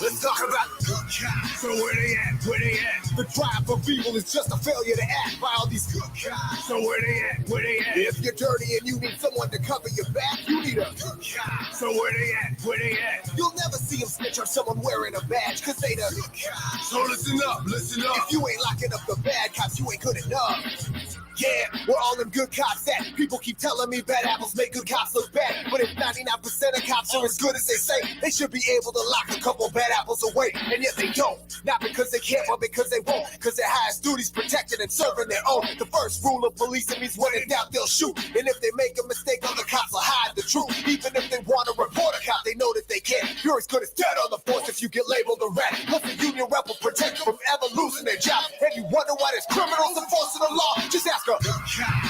Let's talk about good cops. So where they at? Where they at? The drive of evil is just a failure to act by all these good cops. So where they at? Where they at? If you're dirty and you need someone to cover your back, you need a good cop. So where they at? Where they at? You'll never see them snitch on someone wearing a badge, cause they the good cops. So listen up, listen up. If you ain't locking up the bad cops, you ain't good enough. Yeah, we're all them good cops that people keep telling me bad apples make good cops look bad. But if 99% of cops are as good as they say, they should be able to lock a couple bad apples away. And yet they don't. Not because they can't, but because they won't. Because their highest duty's protecting and serving their own. The first rule of policing means when in doubt, they'll shoot. And if they make a mistake, other cops will hide the truth. Even if they want to report a cop, they know that they can't. You're as good as dead on the force if you get labeled a rat. Plus the union rep will protect you from ever losing their job. And you wonder why there's criminals enforcing the law? Just ask a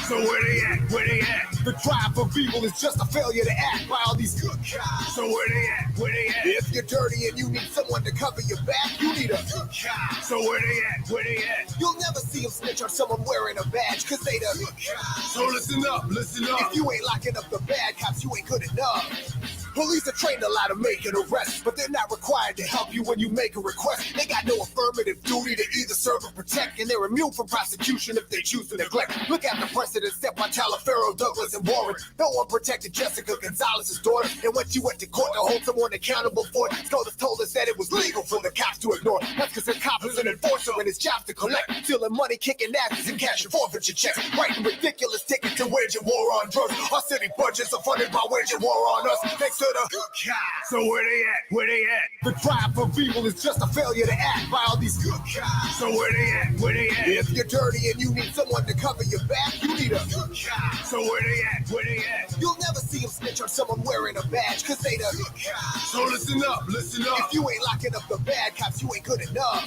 so where they at? Where they at? The drive of evil is just a failure to act by all these good cops. So where they at? Where they at? If you're dirty and you need someone to cover your back, you need a good cop. So where they at? Where they at? You'll never see them snitch on someone wearing a badge, cause they the good cops. So listen up, listen up. If you ain't locking up the bad cops, you ain't good enough. Police are trained a lot of making arrests, but they're not required to help you when you make a request. They got no affirmative duty to either serve or protect, and they're immune from prosecution if they choose to neglect. Look at the precedent set by Talaferro, Douglas, and Warren. No one protected Jessica Gonzalez's daughter, and when she went to court to hold someone accountable for it, SCOTUS told us that it was legal for the cops to ignore it. That's because the cop is an enforcer and his job's to collect, stealing money, kicking asses, and cashing forfeiture checks, writing ridiculous tickets and waging war on drugs. Our city budgets are funded by waging war on us. Thanks to the good cops. So where they at? Where they at? The drive of evil is just a failure to act by all these good cops. So where they at? Where they at? If you're dirty and you need someone to cover your back, you need a good cop. So where they at? Where they at? You'll never see them snitch on someone wearing a badge, cause they the good cops. So listen up, listen up. If you ain't locking up the bad cops, you ain't good enough.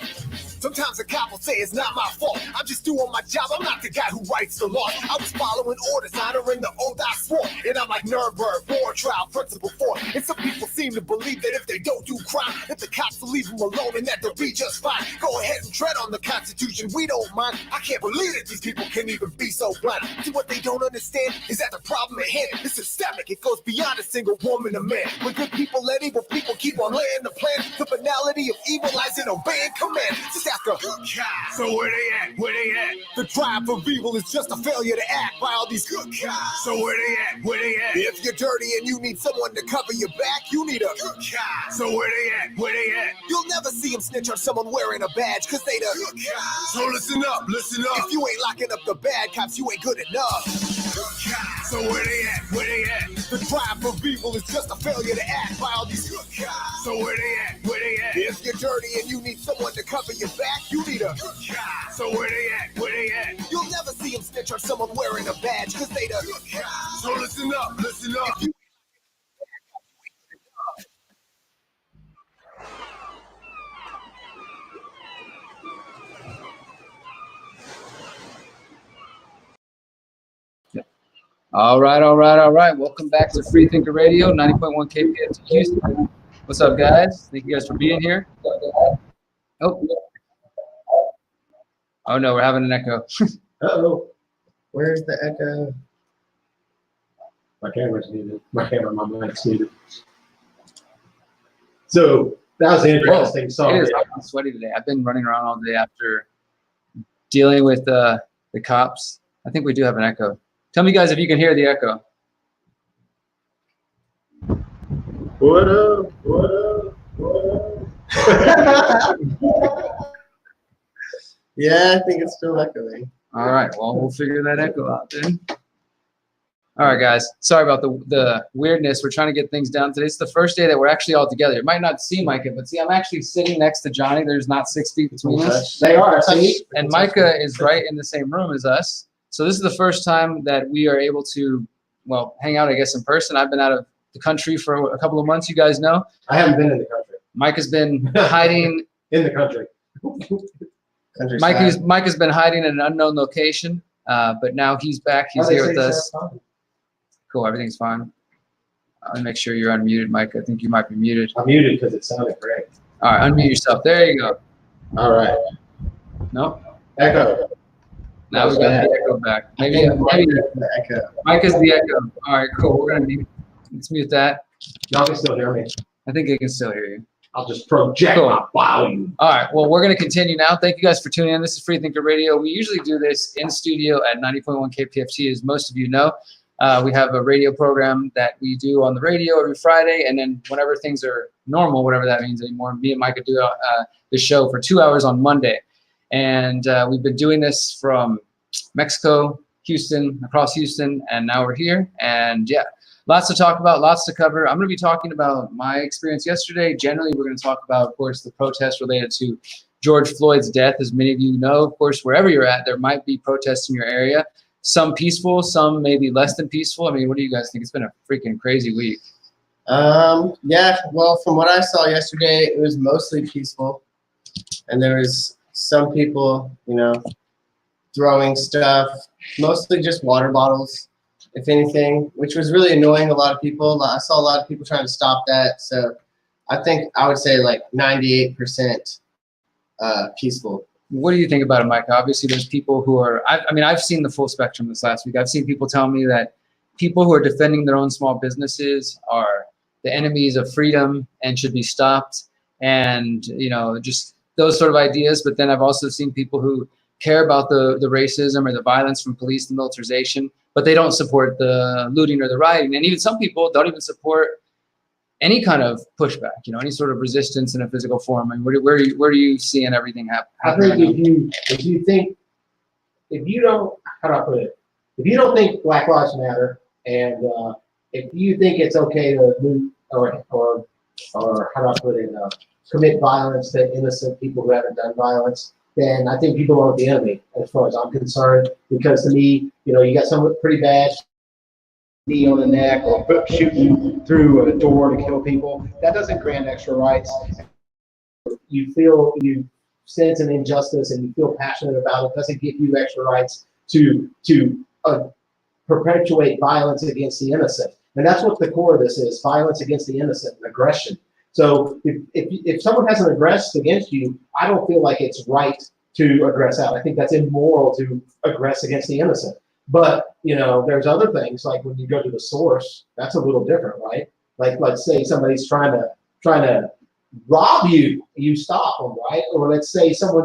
Sometimes a cop will say it's not my fault. I'm just doing my job. I'm not the guy who writes the law. I was following orders, honoring the oath I swore. And I'm like Nuremberg, war trial, principle 4. And some people seem to believe that if they don't do crime, that the cops will leave them alone and that they'll be just fine. Go ahead and tread on the Constitution, we don't mind. I can't believe that these people can even be so blind. See, what they don't understand is that the problem at hand is systemic. It goes beyond a single woman or man. When good people let evil people keep on laying the plan, the finality of evil lies in obeying command. Just ask a good cop. So where they at? Where they at? The drive of evil is just a failure to act by all these good cops. So where they at? Where they at? If you're dirty and you need someone to cover your back, you need a good cop. So where they at? Where they at? You'll never see them snitch on someone wearing a badge, cause they the good cops. So listen up, listen up. If you ain't locking up the bad cops, you ain't good enough. Good cops. So where they at? Where they at? The drive of evil is just a failure to act by all these good cops. So where they at? Where they at? If you're dirty and you need someone to cover your back, you need a good cop. So where they at? Where they at? You'll never see them snitch on someone wearing a badge, cause they the good cops. So listen up, listen up. All right. Welcome back to Free Thinker Radio, 90.1 KPFT Houston. What's up, guys? Thank you guys for being here. Oh no, we're having an echo. Uh-oh. Where's the echo? My camera's muted. My mic's muted. So that was an interesting song. It is hot and sweaty today. I've been running around all day after dealing with the cops. I think we do have an echo. Tell me, guys, if you can hear the echo. What up? What up? What up? Yeah, I think it's still echoing. All right. Well, we'll figure that echo out then. All right, guys. Sorry about the weirdness. We're trying to get things down today. It's the first day that we're actually all together. You might not see Micah, but see, I'm actually sitting next to Johnny. There's not 6 feet between us. They are. See? And Micah is right in the same room as us. So this is the first time that we are able to, well, hang out, I guess, in person. I've been out of the country for a couple of months, you guys know. I haven't been in the country. Micah's been hiding. In the country. Micah's been hiding in an unknown location, but now he's back. He's here with us. Cool, everything's fine. I'll make sure you're unmuted, Micah. I think you might be muted. I'm muted because it sounded great. All right, unmute yourself. There you go. All right. No? Echo. Now we got the echo back. Maybe the echo. Micah's the echo. All right, cool. Let's mute that. Y'all can still hear me. I think they can still hear you. I'll just project Cool. my volume. All right. Well, we're going to continue now. Thank you guys for tuning in. This is Free Thinker Radio. We usually do this in studio at 90.1 KPFT, as most of you know. We have a radio program that we do on the radio every Friday, and then whenever things are normal, whatever that means anymore, me and Micah do the show for 2 hours on Monday. And we've been doing this from Mexico, Houston, across Houston, and now we're here. And yeah, lots to talk about, lots to cover. I'm going to be talking about my experience yesterday. Generally, we're going to talk about, of course, the protests related to George Floyd's death. As many of you know, of course, wherever you're at, there might be protests in your area. Some peaceful, some maybe less than peaceful. I mean, what do you guys think? It's been a freaking crazy week. Yeah, well, from what I saw yesterday, it was mostly peaceful. And there was some people, you know, throwing stuff, mostly just water bottles, if anything, which was really annoying a lot of people. I saw a lot of people trying to stop that. So I think I would say like 98% peaceful. What do you think about it, Micah? Obviously, there's people who are, I mean, I've seen the full spectrum this last week. I've seen people tell me that people who are defending their own small businesses are the enemies of freedom and should be stopped. And, you know, just those sort of ideas. But then I've also seen people who care about the racism or the violence from police, the militarization, but they don't support the looting or the rioting. And even some people don't even support any kind of pushback, you know, any sort of resistance in a physical form. And where are you seeing everything happen? I think if you don't, how do I put it? If you don't think Black Lives Matter, and if you think it's okay to loot or how do I put it, commit violence to innocent people who haven't done violence, then I think people are the enemy, as far as I'm concerned. Because to me, you know, you got someone pretty bad, knee on the neck, or shooting through a door to kill people. That doesn't grant extra rights. You sense an injustice and you feel passionate about it. Doesn't give you extra rights to perpetuate violence against the innocent. And that's what the core of this is: violence against the innocent and aggression. So if someone has an aggressed against you, I don't feel like it's right to aggress out. I think that's immoral to aggress against the innocent. But, you know, there's other things, like when you go to the source, that's a little different, right? Like, let's say somebody's trying to rob you, you stop them, right? Or let's say somebody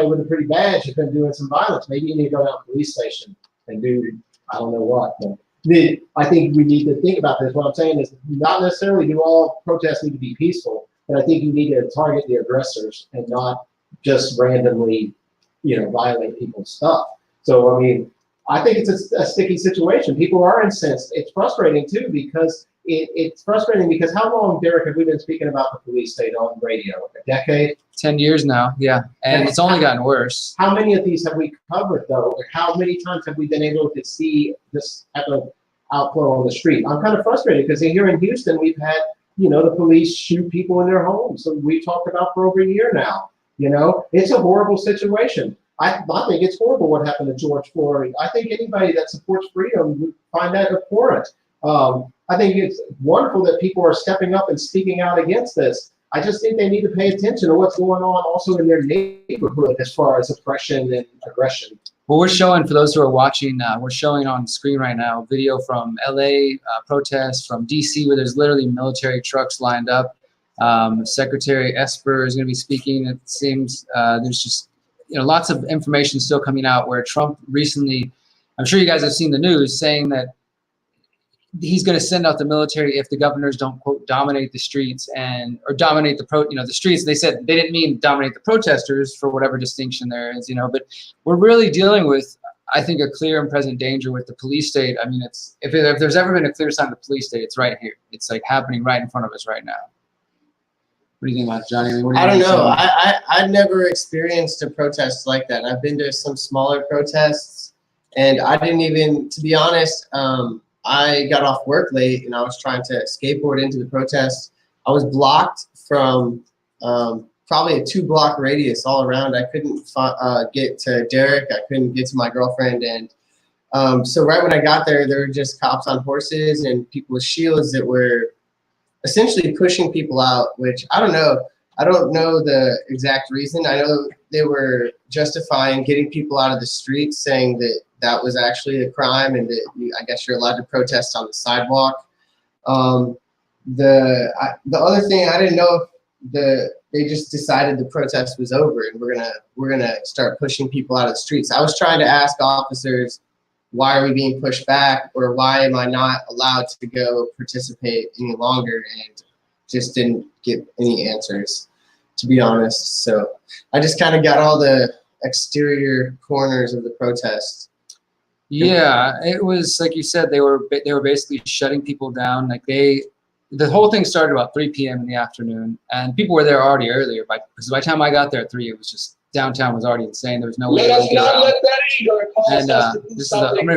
with a pretty badge has been doing some violence. Maybe you need to go down to the police station and do, I don't know what. But I think we need to think about this. What I'm saying is not necessarily do all protests need to be peaceful, but I think you need to target the aggressors and not just randomly, you know, violate people's stuff. So, I mean, I think it's a sticky situation. People are incensed. It's frustrating, too, because it's frustrating because how long, Derrick, have we been speaking about the police state on radio? A decade? 10 years now, yeah. And it's only gotten worse. How many of these have we covered, though? How many times have we been able to see this type of outflow on the street? I'm kind of frustrated because here in Houston, we've had, you know, the police shoot people in their homes. So we've talked about for over a year now. You know, it's a horrible situation. I think it's horrible what happened to George Floyd. I think anybody that supports freedom would find that abhorrent. I think it's wonderful that people are stepping up and speaking out against this. I just think they need to pay attention to what's going on also in their neighborhood as far as oppression and aggression. Well, we're showing, for those who are watching, we're showing on screen right now video from LA protests, from DC, where there's literally military trucks lined up. Secretary Esper is going to be speaking. It seems there's just, you know, lots of information still coming out where Trump recently, I'm sure you guys have seen the news, saying that he's going to send out the military if the governors don't, quote, dominate the streets or dominate the streets. They said they didn't mean dominate the protesters, for whatever distinction there is, you know, but we're really dealing with, I think, a clear and present danger with the police state. I mean, it's if there's ever been a clear sign of the police state, it's right here. It's like happening right in front of us right now. What do you think about it, Johnny? I don't know. I've never experienced a protest like that. I've been to some smaller protests, and I didn't even, to be honest, I got off work late, and I was trying to skateboard into the protest. I was blocked from probably a 2-block radius all around. I couldn't get to Derrick. I couldn't get to my girlfriend. And so right when I got there were just cops on horses and people with shields that were essentially pushing people out, which I don't know. I don't know the exact reason. I know they were justifying getting people out of the streets, saying that that was actually a crime and that I guess you're allowed to protest on the sidewalk. The other thing, I didn't know if they just decided the protest was over and we're gonna start pushing people out of the streets. I was trying to ask officers, why are we being pushed back, or why am I not allowed to go participate any longer, and just didn't get any answers, to be honest. So I just kind of got all the exterior corners of the protest. Yeah, it was like you said, they were basically shutting people down. Like the whole thing started about 3 p.m. in the afternoon, and people were there already earlier. Because by the time I got there at 3, it was just downtown was already insane. There was no way to get around. And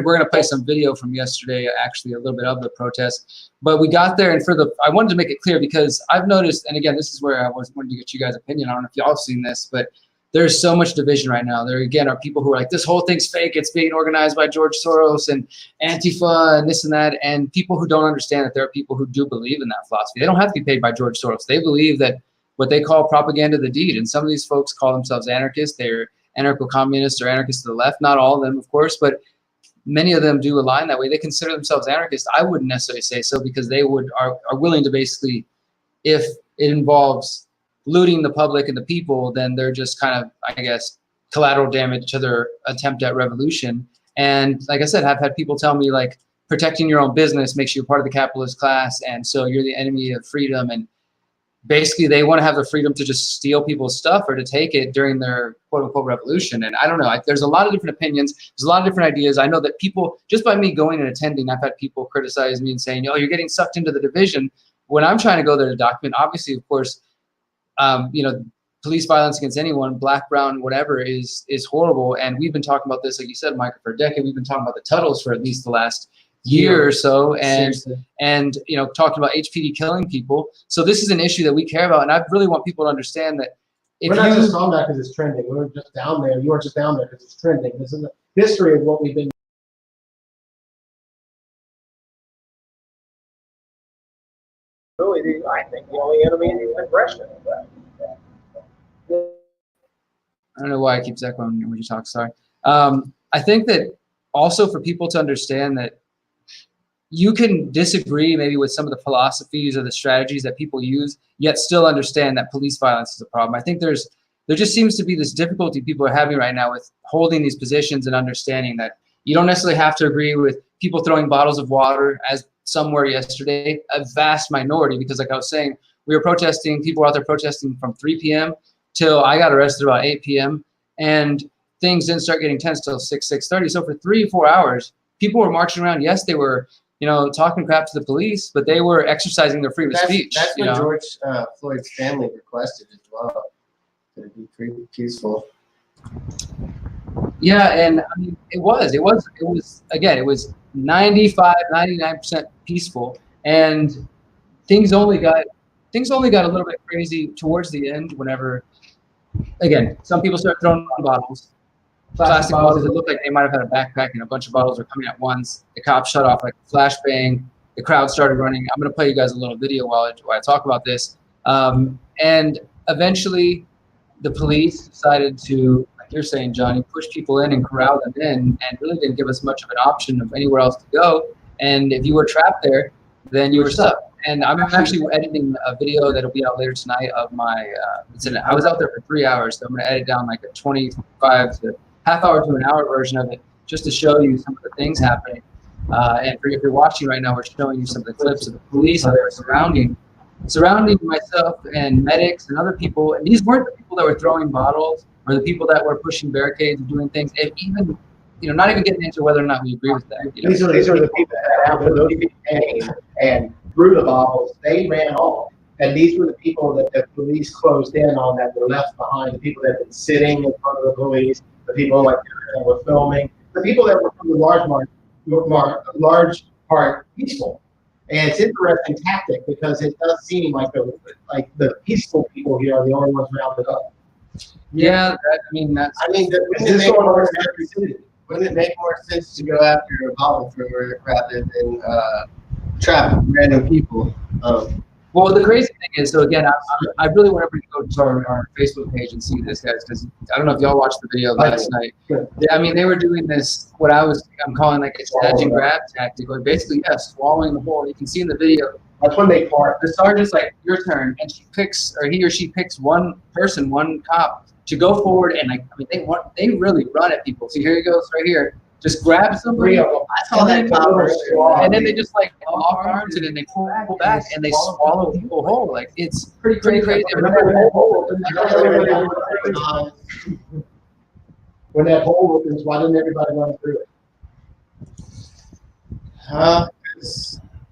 we're gonna play some video from yesterday, actually a little bit of the protest. But we got there, and I wanted to make it clear because I've noticed, and again, this is where I wanted to get you guys' opinion. I don't know if y'all have seen this, but there's so much division right now. There again are people who are like, this whole thing's fake. It's being organized by George Soros and Antifa and this and that. And people who don't understand that there are people who do believe in that philosophy. They don't have to be paid by George Soros. They believe that what they call propaganda of the deed. And some of these folks call themselves anarchists. They're anarcho-communists or anarchists to the left. Not all of them, of course, but many of them do align that way. They consider themselves anarchists. I wouldn't necessarily say so because they are willing to basically, if it involves looting the public and the people, then they're just kind of, I guess, collateral damage to their attempt at revolution. And like I said, I've had people tell me like protecting your own business makes you a part of the capitalist class, and so you're the enemy of freedom. And basically they want to have the freedom to just steal people's stuff or to take it during their quote unquote revolution. And I don't know, there's a lot of different opinions. There's a lot of different ideas. I know that people, just by me going and attending, I've had people criticize me and saying, oh, you're getting sucked into the division. When I'm trying to go there to document, obviously, of course, police violence against anyone, black, brown, whatever, is horrible. And we've been talking about this, like you said, Micah, for a decade. We've been talking about the Tuttles for at least the last year or so, and talking about HPD killing people. So this is an issue that we care about, and I really want people to understand that we're not just on that because it's trending. We're just down there. You are just down there because it's trending. This is the history of what we've been. Really, I think the only enemy is aggression. I don't know why it keeps echoing when you talk, sorry. I think that also for people to understand that you can disagree maybe with some of the philosophies or the strategies that people use, yet still understand that police violence is a problem. I think there just seems to be this difficulty people are having right now with holding these positions and understanding that you don't necessarily have to agree with people throwing bottles of water, as some were yesterday, a vast minority, because like I was saying, we were protesting, people were out there protesting from 3 p.m. till I got arrested about 8 p.m. and things didn't start getting tense till 6:30. So for 3 or 4 hours, people were marching around. Yes, they were, talking crap to the police, but they were exercising their freedom of speech. That's what George Floyd's family requested as well, to be pretty peaceful. Yeah, and I mean, it was 95, 99% peaceful, and things only got a little bit crazy towards the end whenever, again, some people start throwing bottles, plastic bottles. It looked like they might have had a backpack and a bunch of bottles were coming at once. The cops shut off like a flashbang. The crowd started running. I'm going to play you guys a little video while I talk about this. And eventually the police decided to, like you're saying, Johnny, push people in and corral them in, and really didn't give us much of an option of anywhere else to go. And if you were trapped there, then you were stuck. And I'm actually editing a video that'll be out later tonight of my incident. I was out there for 3 hours, so I'm going to edit down like a 25 to half hour to an hour version of it, just to show you some of the things happening. And if you're watching right now, we're showing you some of the clips of the police that are surrounding myself and medics and other people. And these weren't the people that were throwing bottles or the people that were pushing barricades and doing things. If even, not even getting into whether or not we agree with that. These are the people that after those people came and threw the bottles, they ran off. And these were the people that the police closed in on, that were left behind, the people that had been sitting in front of the police, the people that were filming, the people that were from the large part peaceful. And it's an interesting tactic because it does seem like the peaceful people here are the only ones rounded up. Yeah, wouldn't it make more sense to go after a bottle thrower rather than trap random people? Well, the crazy thing is, so again, I really want everybody to go to our Facebook page and see this, guys, because I don't know if y'all watched the video last night. I mean, they were doing this, what I'm calling like a snatch and grab tactic, or basically, swallowing the whole. You can see in the video. That's when they part. The sergeant's like, your turn, and he or she picks one person, one cop, to go forward, and they really run at people. So here he goes, right here. Just grab somebody, and then they just like lock arms it and they pull back and they swallow people whole. Like it's pretty crazy. When that hole opens, why didn't everybody run through it? I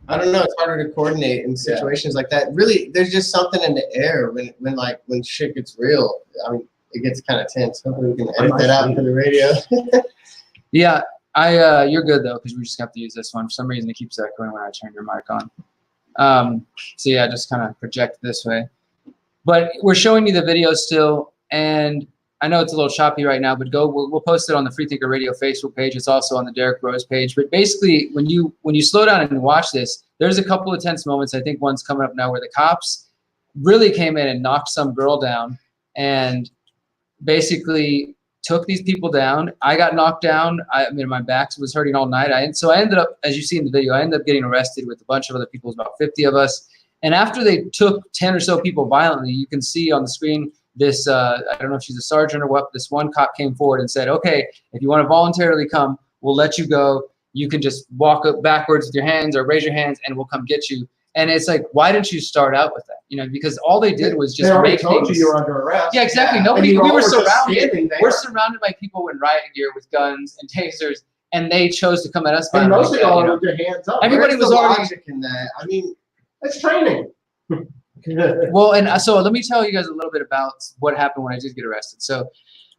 don't know. It's harder to coordinate in situations like that. Really, there's just something in the air when shit gets real. I mean, it gets kind of tense. Hopefully, we can edit that out for the radio. Yeah, you're good though, because we just have to use this one. For some reason, it keeps echoing when I turn your mic on. So yeah, just kind of project this way. But we're showing you the video still, and I know it's a little choppy right now, but we'll post it on the Freethinker Radio Facebook page. It's also on the Derrick Rose page. But basically, when you slow down and watch this, there's a couple of tense moments. I think one's coming up now where the cops really came in and knocked some girl down and basically took these people down. I got knocked down. I mean, my back was hurting all night. So I ended up, as you see in the video, I ended up getting arrested with a bunch of other people. It was about 50 of us. And after they took 10 or so people violently, you can see on the screen this, I don't know if she's a sergeant or what, this one cop came forward and said, okay, if you want to voluntarily come, we'll let you go. You can just walk up backwards with your hands or raise your hands and we'll come get you. And it's like, why didn't you start out with that? You know, because all they did was just make told things. You were under arrest. Yeah, exactly. Yeah. Nobody. We were surrounded. We're surrounded by people in riot gear with guns and tasers, and they chose to come at us. And most of y'all with your hands up. Everybody was already logic in that. I mean, it's training. Well, and so let me tell you guys a little bit about what happened when I did get arrested. So,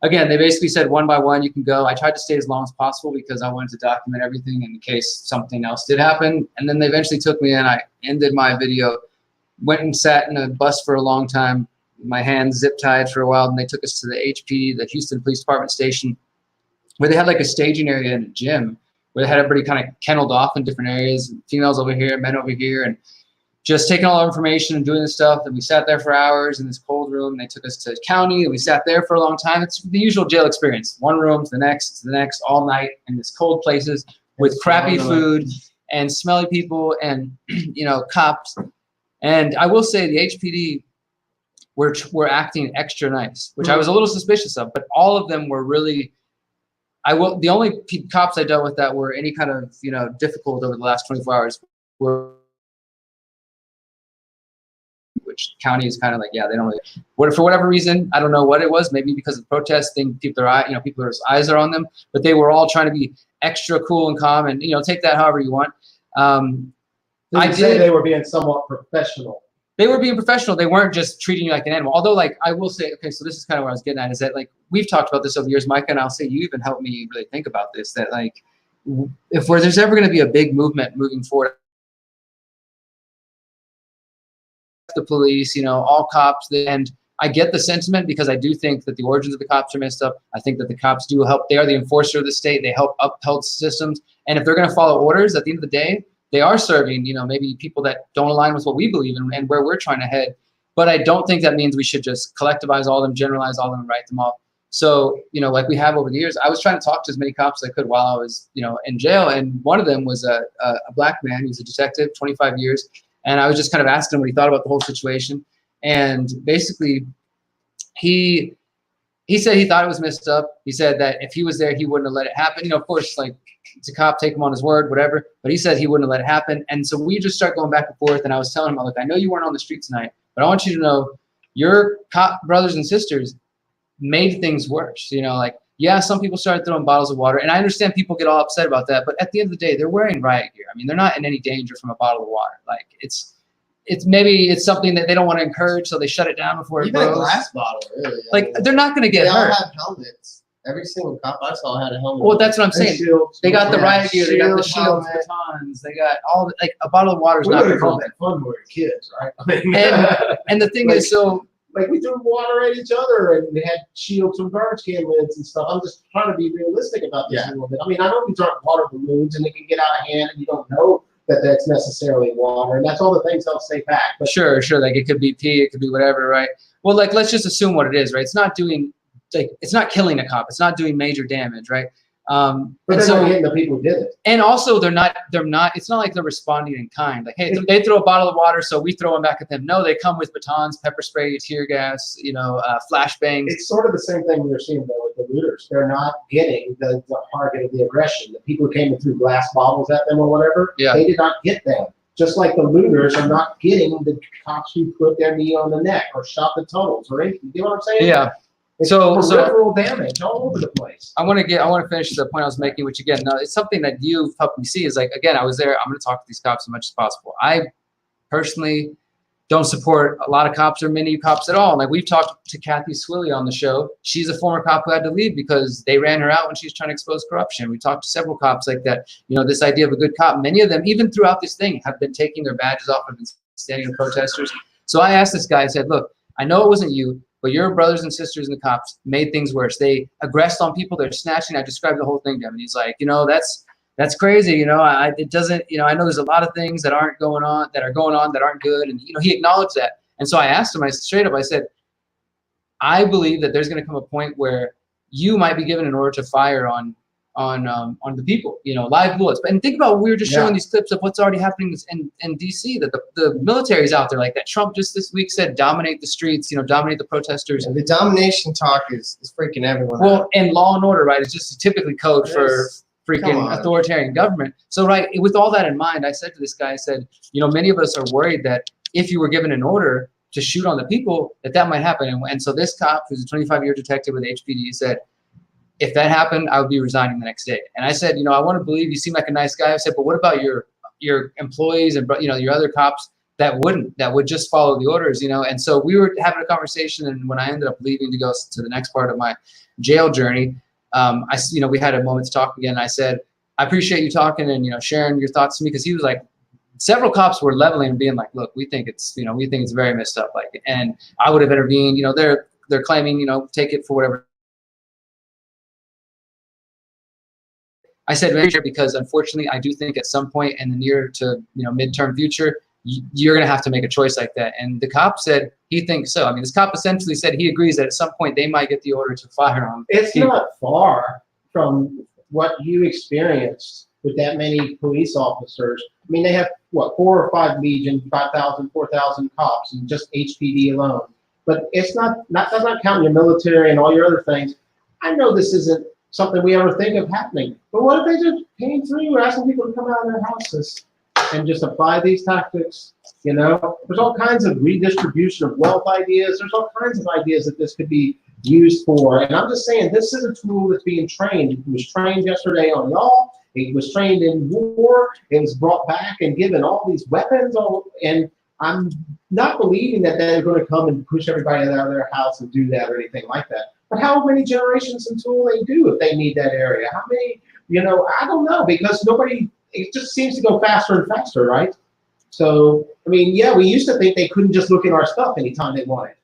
again, they basically said one by one you can go. I tried to stay as long as possible because I wanted to document everything in case something else did happen. And then they eventually took me in. I ended my video, went and sat in a bus for a long time, my hands zip tied for a while. And they took us to the HPD, the Houston Police Department station, where they had like a staging area and a gym where they had everybody kind of kenneled off in different areas, females over here, men over here, and just taking all our information and doing this stuff. And we sat there for hours in this cold room. They took us to county, and we sat there for a long time. It's the usual jail experience. One room to the next, all night in this cold places with crappy food and smelly people and, cops. And I will say the HPD were acting extra nice, which I was a little suspicious of, but all of them were really, the only cops I dealt with that were any kind of, difficult over the last 24 hours were, which county is kind of like, they don't really, for whatever reason, I don't know what it was, maybe because of the protest thing, people's eyes are on them, but they were all trying to be extra cool and calm and, take that however you want. I did say they were being somewhat professional. They were being professional. They weren't just treating you like an animal. Although, I will say, okay, so this is kind of what I was getting at, is that, we've talked about this over the years, Micah, and I'll say you even helped me really think about this, that, if there's ever going to be a big movement moving forward, the police, all cops, and I get the sentiment because I do think that the origins of the cops are messed up. I think that the cops do help. They are the enforcer of the state. They help uphold systems. And if they're going to follow orders, at the end of the day, they are serving, maybe people that don't align with what we believe in and where we're trying to head. But I don't think that means we should just collectivize all of them, generalize all of them, and write them off. So, like we have over the years, I was trying to talk to as many cops as I could while I was, in jail. And one of them was a black man. He was a detective, 25 years. And I was just kind of asking him what he thought about the whole situation. And basically, he said he thought it was messed up. He said that if he was there, he wouldn't have let it happen. Of course, it's a cop, take him on his word, whatever. But he said he wouldn't have let it happen. And so we just start going back and forth. And I was telling him, look, I know you weren't on the street tonight, but I want you to know your cop brothers and sisters made things worse. Some people started throwing bottles of water. And I understand people get all upset about that. But at the end of the day, they're wearing riot gear. I mean, they're not in any danger from a bottle of water. It's something that they don't want to encourage, so they shut it down before it even grows. a glass bottle, really. They're not going to get hurt. They all have helmets. Every single cop I saw had a helmet. Well, that's what I'm saying. Shields, they got the riot gear, they got the shields, shields, batons, they got all a bottle of water is not going to call that fun with kids, right? and the thing is, so we threw water at each other, and they had shields from garbage can lids and stuff. I'm just trying to be realistic about this a little bit. I mean, I know these aren't water balloons, and they can get out of hand, and you don't know that that's necessarily water, and that's all the things they'll say back. But Sure, like it could be pee, it could be whatever, right? Well, like let's just assume what it is, right? It's not doing, like, it's not killing a cop, it's not doing major damage, right? but And they're so, not hitting the people who did it. and also they're not, it's not like they're responding in kind. Like, hey, they throw a bottle of water, so we throw them back at them. No, they come with batons, pepper spray, tear gas, flashbangs. It's sort of the same thing we're seeing though with the looters. They're not getting the target of the aggression. The people who came and threw glass bottles at them or whatever, Yeah. they did not get them. Just like the looters are not getting the cops who put their knee on the neck or shot the tunnels or anything. You know what I'm saying? Yeah. It's So peripheral damage all over the place. I want to finish the point I was making, which again, no, it's something that you've helped me see. Is like, again, I was there. I'm going to talk to these cops as much as possible. I personally don't support a lot of cops or many cops at all. Like, we've talked to Kathy Swilley on the show. She's a former cop who had to leave because they ran her out when she was trying to expose corruption. We talked to several cops like that. This idea of a good cop. Many of them, even throughout this thing, have been taking their badges off and been standing with protesters. So I asked this guy. I said, "Look, I know it wasn't you, but your brothers and sisters and the cops made things worse. They aggressed on people. They're snatching." I described the whole thing to him, and he's like, that's crazy. It doesn't. I know there's a lot of things that aren't going on, that aren't good, and he acknowledged that. And so I asked him, I straight up, I said, I believe that there's going to come a point where you might be given an order to fire on the people, live bullets. And think about, we were just showing these clips of what's already happening in DC, that the military's out there like that. Trump just this week said, dominate the streets, dominate the protesters. And the domination talk is freaking everyone out. Well, and law and order, right, is just typically code for freaking authoritarian government. So, right, with all that in mind, I said to this guy, I said, many of us are worried that if you were given an order to shoot on the people, that might happen. And so this cop, who's a 25-year detective with HPD, said, if that happened, I would be resigning the next day. And I said, I want to believe you seem like a nice guy. I said, but what about your employees and your other cops that would just follow the orders, And so we were having a conversation, and when I ended up leaving to go to the next part of my jail journey, we had a moment to talk again. I said, I appreciate you talking and sharing your thoughts to me, because he was like, several cops were leveling and being like, look, we think it's very messed up, like, and I would have intervened. They're claiming, take it for whatever. I said major because, unfortunately, I do think at some point in the near to midterm future, you're going to have to make a choice like that. And the cop said he thinks so. I mean, this cop essentially said he agrees that at some point they might get the order to fire on people. Not far from what you experienced with that many police officers. I mean, they have, 4 or 5 Legion, 5,000, 4,000 cops, and just HPD alone. But it's not counting your military and all your other things. I know this isn't something we ever think of happening. But what if they just came through asking people to come out of their houses and just apply these tactics? There's all kinds of redistribution of wealth ideas. There's all kinds of ideas that this could be used for. And I'm just saying, this is a tool that's being trained. It was trained yesterday on y'all. It was trained in war. It was brought back and given all these weapons. And I'm not believing that they're going to come and push everybody out of their house and do that or anything like that. But how many generations until they do, if they need that area? How many, I don't know, because it just seems to go faster and faster, right? So, I mean, yeah, we used to think they couldn't just look at our stuff anytime they wanted,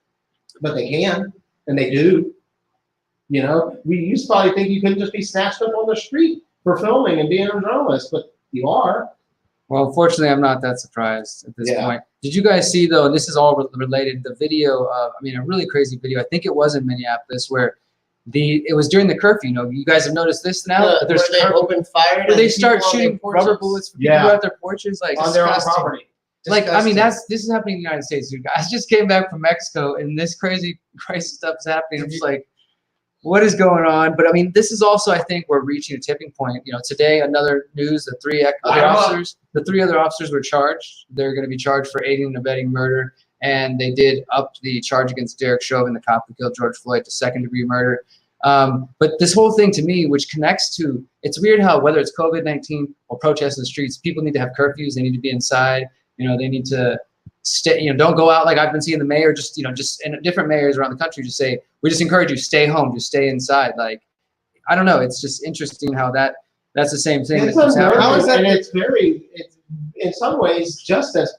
but they can, and they do. We used to probably think you couldn't just be snatched up on the street for filming and being a journalist, but you are. Well, unfortunately, I'm not that surprised at this point. Did you guys see, though, and this is all related, the video of, a really crazy video. I think it was in Minneapolis where it was during the curfew. You guys have noticed this now? Where they open fire? Where they start shooting rubber bullets for people at their porches, like on their own property. Like, this is happening in the United States, dude. I just came back from Mexico, and this crazy stuff is happening. I'm just like, what is going on? But this is also, I think, we're reaching a tipping point. Today, another news: the three other officers were charged. They're going to be charged for aiding and abetting murder, and they did up the charge against Derrick, the cop who killed George Floyd, to second-degree murder. But this whole thing, to me, which connects to, it's weird how whether it's COVID-19 or protests in the streets, people need to have curfews. They need to be inside. They need to stay, don't go out. Like I've been seeing the mayor just in different mayors around the country just say, we just encourage you, stay home, just stay inside. Like, I don't know. It's just interesting how that's the same thing. How is that? And it's in some ways just as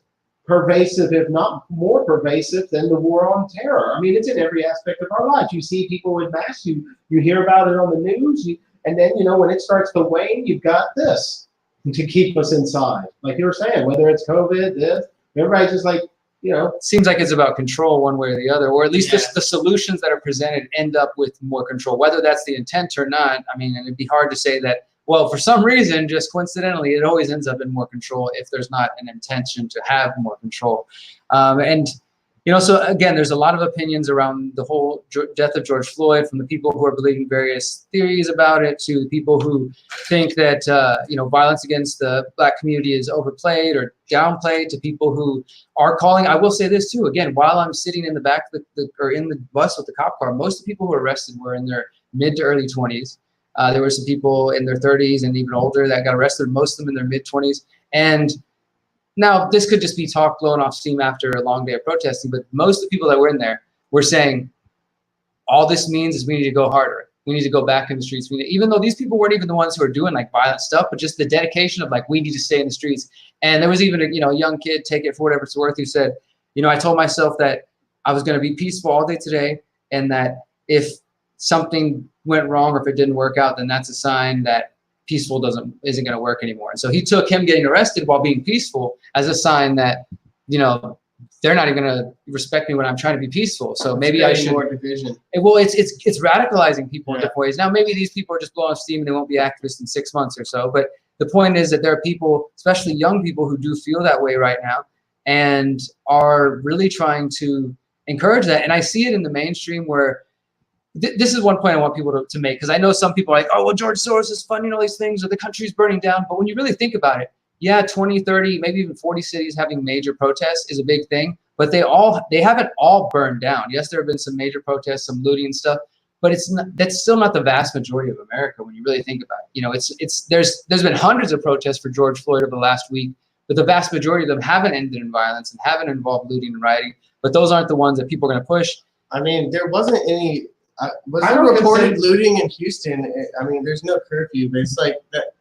pervasive, if not more pervasive, than the war on terror. It's in every aspect of our lives. You see people with masks, you hear about it on the news, and then, when it starts to wane, you've got this. to keep us inside. Like you were saying, whether it's COVID, this, everybody's just like, you know. Seems like it's about control one way or the other, or at least the solutions that are presented end up with more control, whether that's the intent or not. I mean, and it'd be hard to say that, well, for some reason, just coincidentally, it always ends up in more control if there's not an intention to have more control. And, you know, so again, there's a lot of opinions around the whole death of George Floyd, from the people who are believing various theories about it to the people who think that, you know, violence against the Black community is overplayed or downplayed, to people who are calling. I will say this too, again, while I'm sitting in the back of or in the bus with the cop car, most of the people who were arrested were in their mid to early 20s. There were some people in their 30s and even older that got arrested, most of them in their mid 20s. And now, this could just be talk blowing off steam after a long day of protesting, but most of the people that were in there were saying, all this means is we need to go harder. We need to go back in the streets. Even though these people weren't even the ones who were doing like violent stuff, but just the dedication of like, we need to stay in the streets. And there was even a young kid, take it for whatever it's worth, who said, you know, I told myself that I was going to be peaceful all day today, and that if something went wrong or if it didn't work out, then that's a sign that peaceful isn't going to work anymore. And so he took him getting arrested while being peaceful as a sign that, you know, they're not even going to respect me when I'm trying to be peaceful. So maybe I should. More division. Well, it's radicalizing people in different ways. Now, maybe these people are just blowing off steam and they won't be activists in 6 months or so. But the point is that there are people, especially young people, who do feel that way right now and are really trying to encourage that. And I see it in the mainstream where this is one point I want people to make, because I know some people are like, oh, well, George Soros is funding all these things, or the country's burning down. But when you really think about it, yeah, 20, 30, maybe even 40 cities having major protests is a big thing, but they haven't all burned down. Yes, there have been some major protests, some looting and stuff, but that's still not the vast majority of America when you really think about it. You know, there's been hundreds of protests for George Floyd over the last week, but the vast majority of them haven't ended in violence and haven't involved looting and rioting. But those aren't the ones that people are going to push. I mean, there wasn't any. Was there reported looting in Houston? I mean, there's no curfew, but it's like that.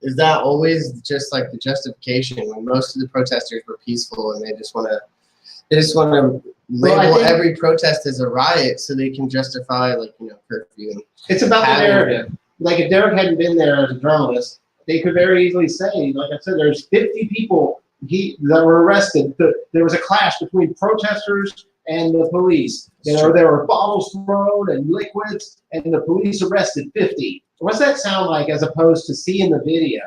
Is that always just like the justification when most of the protesters were peaceful and they just want to label every protest as a riot so they can justify, like, you know, curfew? It's about the narrative. Like, if Derrick hadn't been there as a journalist, they could very easily say, like I said, there's 50 people that were arrested. There was a clash between protesters and the police. You know, there were bottles thrown and liquids, and the police arrested 50. What's that sound like as opposed to seeing the video?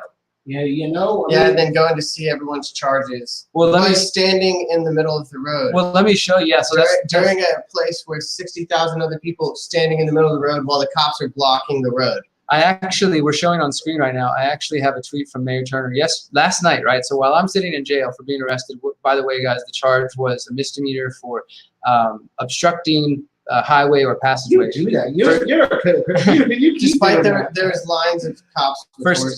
You know? And then going to see everyone's charges. Well, standing in the middle of the road. Well, let me show you. Yeah, so during a place where 60,000 other people standing in the middle of the road while the cops are blocking the road. We're showing on screen right now, I actually have a tweet from Mayor Turner last night, right? So while I'm sitting in jail for being arrested, by the way, guys, the charge was a misdemeanor for obstructing highway or passageway. You do that. You despite there's lines of cops.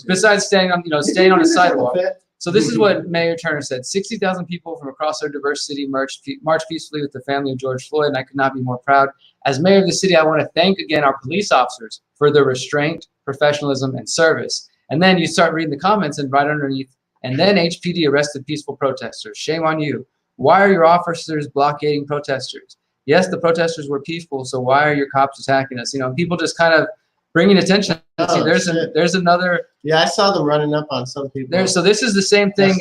Besides staying on a sidewalk. So this is what Mayor Turner said: 60,000 people from across our diverse city marched peacefully with the family of George Floyd, and I could not be more proud. As mayor of the city, I want to thank again our police officers for their restraint, professionalism, and service. And then you start reading the comments, and right underneath, and then HPD arrested peaceful protesters. Shame on you. Why are your officers blockading protesters? Yes, the protesters were peaceful, so why are your cops attacking us? You know, people just kind of bringing attention. See, there's another. Yeah, I saw them running up on some people. So this is the same thing.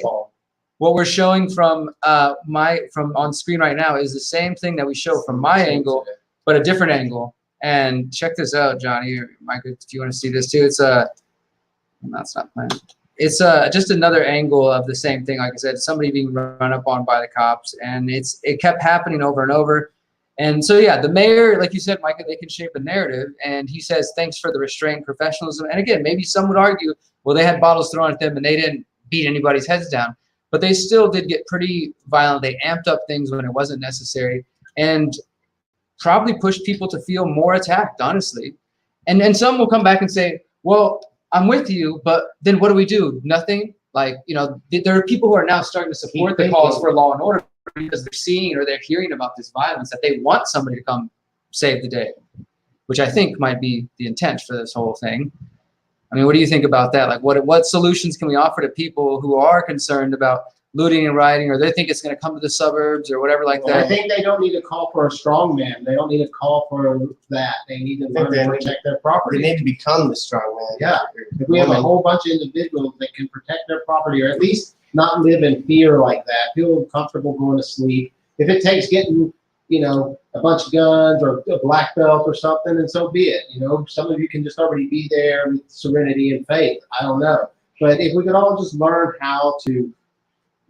What we're showing from on screen right now is the same thing that we show from my angle, but a different angle. And check this out, Johnny or Micah, if you want to see this too. That's not planned. It's just another angle of the same thing. Like I said, somebody being run up on by the cops, and it kept happening over and over. And so, yeah, the mayor, like you said, Micah, they can shape a narrative. And he says, thanks for the restraint and professionalism. And again, maybe some would argue, well, they had bottles thrown at them and they didn't beat anybody's heads down. But they still did get pretty violent. They amped up things when it wasn't necessary and probably pushed people to feel more attacked, honestly. And some will come back and say, well, I'm with you, but then what do we do? Nothing? Like, you know, there are people who are now starting to support the calls for law and order because they're seeing or they're hearing about this violence, that they want somebody to come save the day, which I think might be the intent for this whole thing. I mean, what do you think about that? Like, what solutions can we offer to people who are concerned about looting and rioting, or they think it's going to come to the suburbs or whatever like I that. think they don't need to call for a strong man. They don't need to call for that. They need to learn to protect their They property. need to become the strong man. Yeah. If we have a whole bunch of individuals that can protect their property, or at least not live in fear like that, feel comfortable going to sleep. If it takes getting, you know, a bunch of guns or a black belt or something, and so be it. You know, some of you can just already be there with serenity and faith. I don't know. But if we could all just learn how to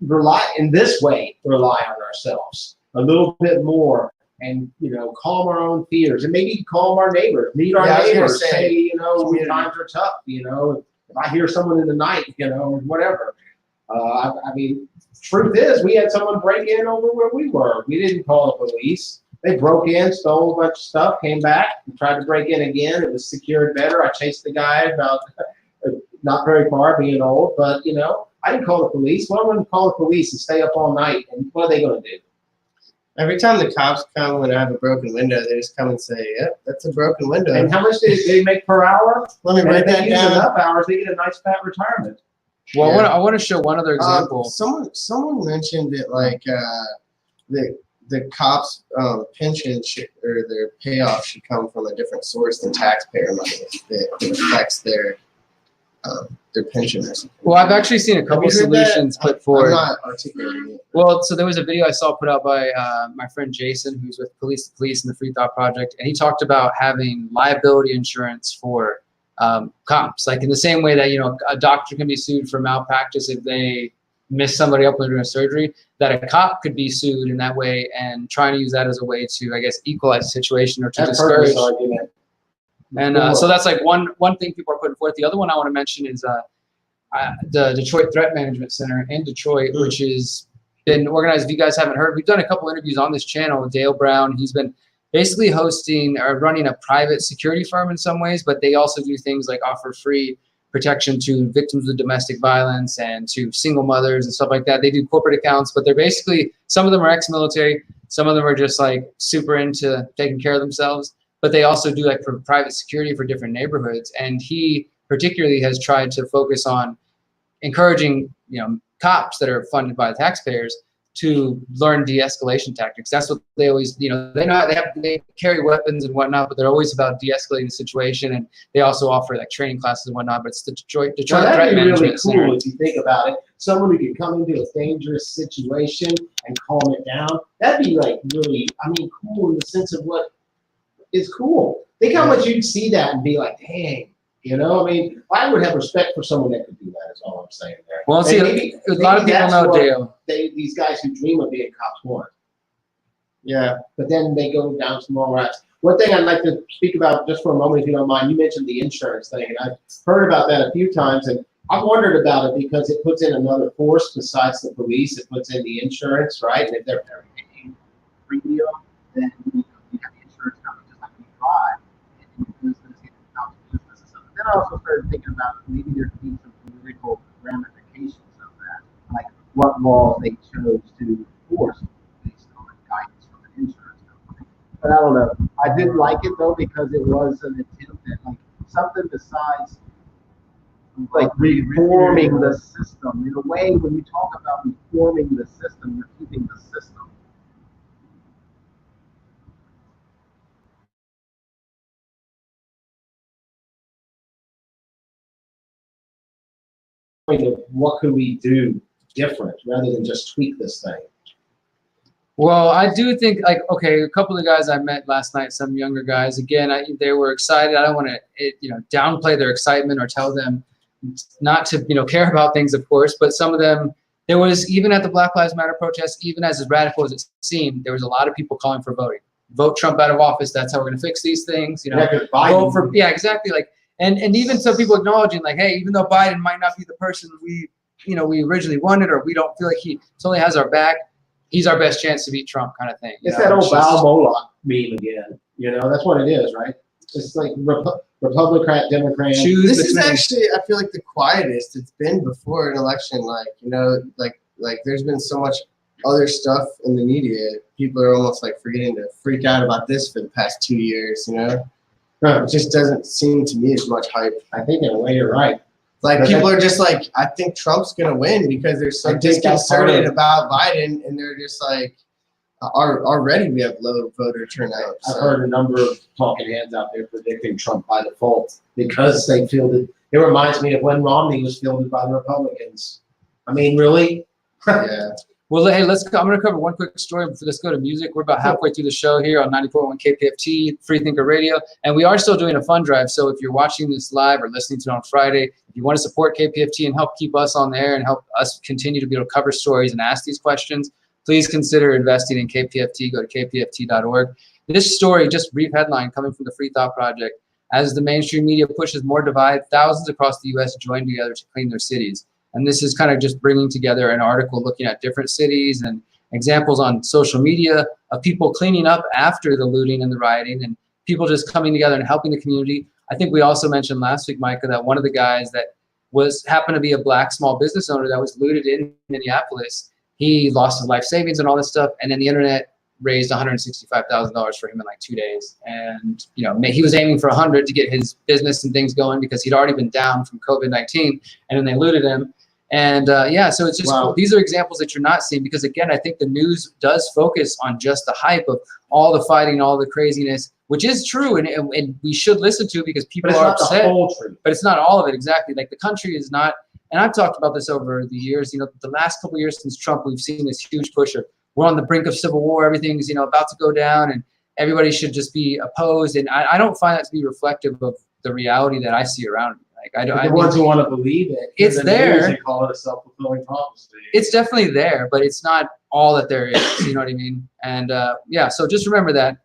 rely on ourselves a little bit more, and you know, calm our own fears, and maybe calm our neighbors, meet our neighbors, say, you know, when times are tough, you know, if I hear someone in the night, you know, whatever. I mean, truth is, we had someone break in over where we were. We didn't call the police. They broke in, stole a bunch of stuff, came back, and tried to break in again. It was secured better. I chased the guy about not very far, being old, but you know, I didn't call the police. Why would I call the police and stay up all night? And what are they going to do? Every time the cops come when I have a broken window, they just come and say, "Yep, that's a broken window." And how much do they make per hour? Let me And write if they that use down. enough hours, they get a nice fat retirement. Well, Yeah. I want to show one other example. Someone mentioned it like the cops' pension or their payoff should come from a different source than taxpayer money that affects their pension or something. Well, I've actually seen a couple Have you heard that? solutions put I'm forward. not articulating it. Well, so there was a video I saw put out by my friend Jason, who's with Police to Police and the Free Thought Project, and he talked about having liability insurance for cops, like in the same way that, you know, a doctor can be sued for malpractice if they miss somebody up when they're doing surgery, that a cop could be sued in that way, and trying to use that as a way to, I guess, equalize the situation or to I've heard discourage. this argument. And so that's like one thing people are putting forth. The other one I want to mention is the Detroit Threat Management Center in Detroit, which has been organized. If you guys haven't heard, we've done a couple interviews on this channel with Dale Brown. He's been basically hosting or running a private security firm in some ways, but they also do things like offer free protection to victims of domestic violence and to single mothers and stuff like that. They do corporate accounts, but they're basically, some of them are ex-military, some of them are just like super into taking care of themselves, but they also do like for private security for different neighborhoods. And he particularly has tried to focus on encouraging, you know, cops that are funded by the taxpayers to learn de-escalation tactics. That's what they always, you know, they carry weapons and whatnot, but they're always about de-escalating the situation. And they also offer like training classes and whatnot. But it's the Detroit That'd Threat be Management really Center. cool if you think about it. Someone who could come into a dangerous situation and calm it down. That'd be like really, I mean, cool in the sense of what is cool. Think how much you'd see that and be like, dang. You know, I mean, I would have respect for someone that could do that, is all I'm saying there. Well, And see, maybe a lot of people that's know what Dale. these guys who dream of being cops want. Yeah. But then they go down some more routes. One thing I'd like to speak about just for a moment, if you don't mind, you mentioned the insurance thing, and I've heard about that a few times, and I've wondered about it because it puts in another force besides the police. It puts in the insurance, right? And if they're paying premium, then you have the insurance company just like we drive. And your business, get the business and stuff. Then I also started thinking about maybe there could be some political ramifications of that, like what laws they chose to enforce based on guidance from an insurance company. But I don't know. I did like it though because it was an attempt at like something besides like reforming the system. In a way, when you talk about reforming the system, you're keeping the system. What could we do different rather than just tweak this thing? Well, I do think, like, okay, a couple of guys I met last night, some younger guys, again, they were excited. I don't want to, you know, downplay their excitement or tell them not to, you know, care about things, of course, but some of them, there was, even at the Black Lives Matter protest, even as radical as it seemed, there was a lot of people calling for voting. Vote Trump out of office. That's how we're going to fix these things. You know, vote for, yeah, exactly. Like, and even some people acknowledging, like, hey, even though Biden might not be the person we originally wanted, or we don't feel like he totally has our back, he's our best chance to beat Trump, kind of thing. It's that old Val Moloch meme again. You know, that's what it is, right? It's like Republican, Democrat. This is actually, I feel like, the quietest it's been before an election. Like, you know, like there's been so much other stuff in the media. People are almost like forgetting to freak out about this for the past 2 years, you know? It just doesn't seem to me as much hype. I think in a way you're right. Like people are just like, I think Trump's gonna win because they're so disconcerted about Biden, and they're just like, already we have low voter turnout. I've heard a number of talking heads out there predicting Trump by default because they fielded. It reminds me of when Romney was fielded by the Republicans. I mean, really? Yeah. Well, hey, let's go. I'm going to cover one quick story before let's go to music. We're about halfway through the show here on 94.1 KPFT, Freethinker Radio, and we are still doing a fund drive. So if you're watching this live or listening to it on Friday, if you want to support KPFT and help keep us on the air and help us continue to be able to cover stories and ask these questions, please consider investing in KPFT. Go to kpft.org. This story, just brief headline coming from the Free Thought Project. As the mainstream media pushes more divide, thousands across the U.S. join together to clean their cities. And this is kind of just bringing together an article looking at different cities and examples on social media of people cleaning up after the looting and the rioting and people just coming together and helping the community. I think we also mentioned last week, Micah, that one of the guys that happened to be a black small business owner that was looted in Minneapolis, he lost his life savings and all this stuff. And then the internet raised $165,000 for him in like 2 days. And, you know, he was aiming for 100 to get his business and things going because he'd already been down from COVID-19 and then they looted him. And yeah, so it's just cool. These are examples that you're not seeing because, again, I think the news does focus on just the hype of all the fighting, all the craziness, which is true. And we should listen to because people are upset. But it's not all of it. Exactly. Like the country is not. And I've talked about this over the years. You know, the last couple of years since Trump, we've seen this huge push of we're on the brink of civil war. Everything's, you know, about to go down and everybody should just be opposed. And I don't find that to be reflective of the reality that I see around me. Like the ones who want to believe it, it's there. They call it a self-fulfilling prophecy. It's definitely there, but it's not all that there is. You know what I mean? And yeah, so just remember that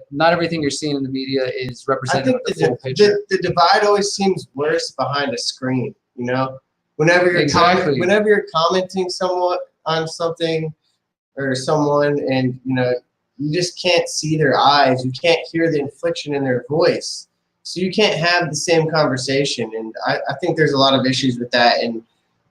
not everything you're seeing in the media is representative of the full picture. The divide always seems worse behind a screen. You know, whenever you're commenting somewhat on something or someone, and you know, you just can't see their eyes. You can't hear the inflection in their voice. So you can't have the same conversation. And I think there's a lot of issues with that. And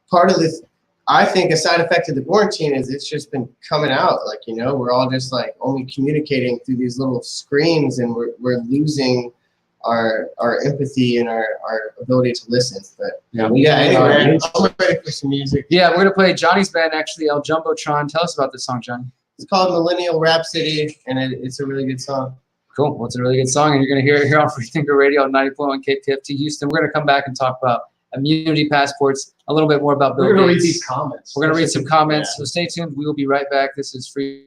part of this, I think a side effect of the quarantine is it's just been coming out. Like, you know, we're all just like only communicating through these little screens and we're losing our empathy and our ability to listen. But anyway, I'm ready for some music. Yeah, we're going to play Johnny's band, actually, El Jumbotron. Tell us about this song, Johnny. It's called Millennial Rhapsody, and it's a really good song. Cool. Well, it's a really good song, and you're going to hear it here on Freethinker Radio on 90.1 KPFT Houston. We're going to come back and talk about immunity passports, a little bit more about Bill Gates. We're going to read these comments. We're going to read some comments, so stay tuned. We will be right back. This is Free.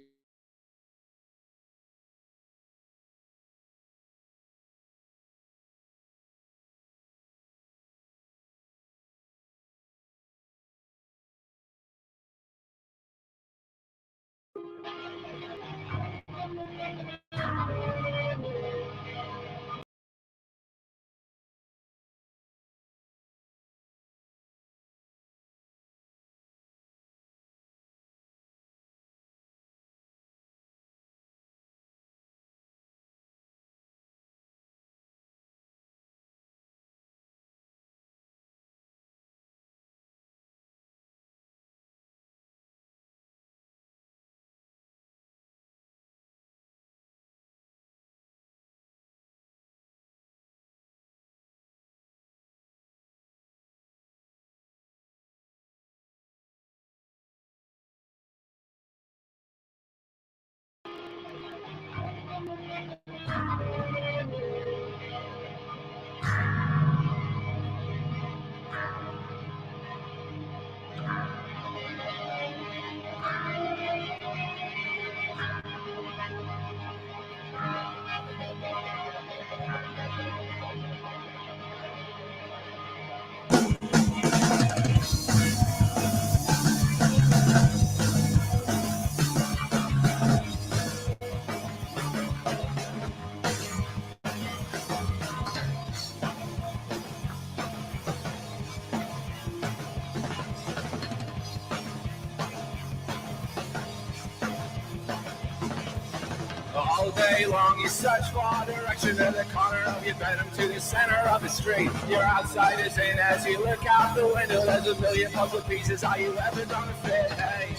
All day long you search for direction in the corner of your bedroom to the center of the street. You're outside is in as you look out the window. There's a million puzzle pieces. Are you ever gonna fit? Hey.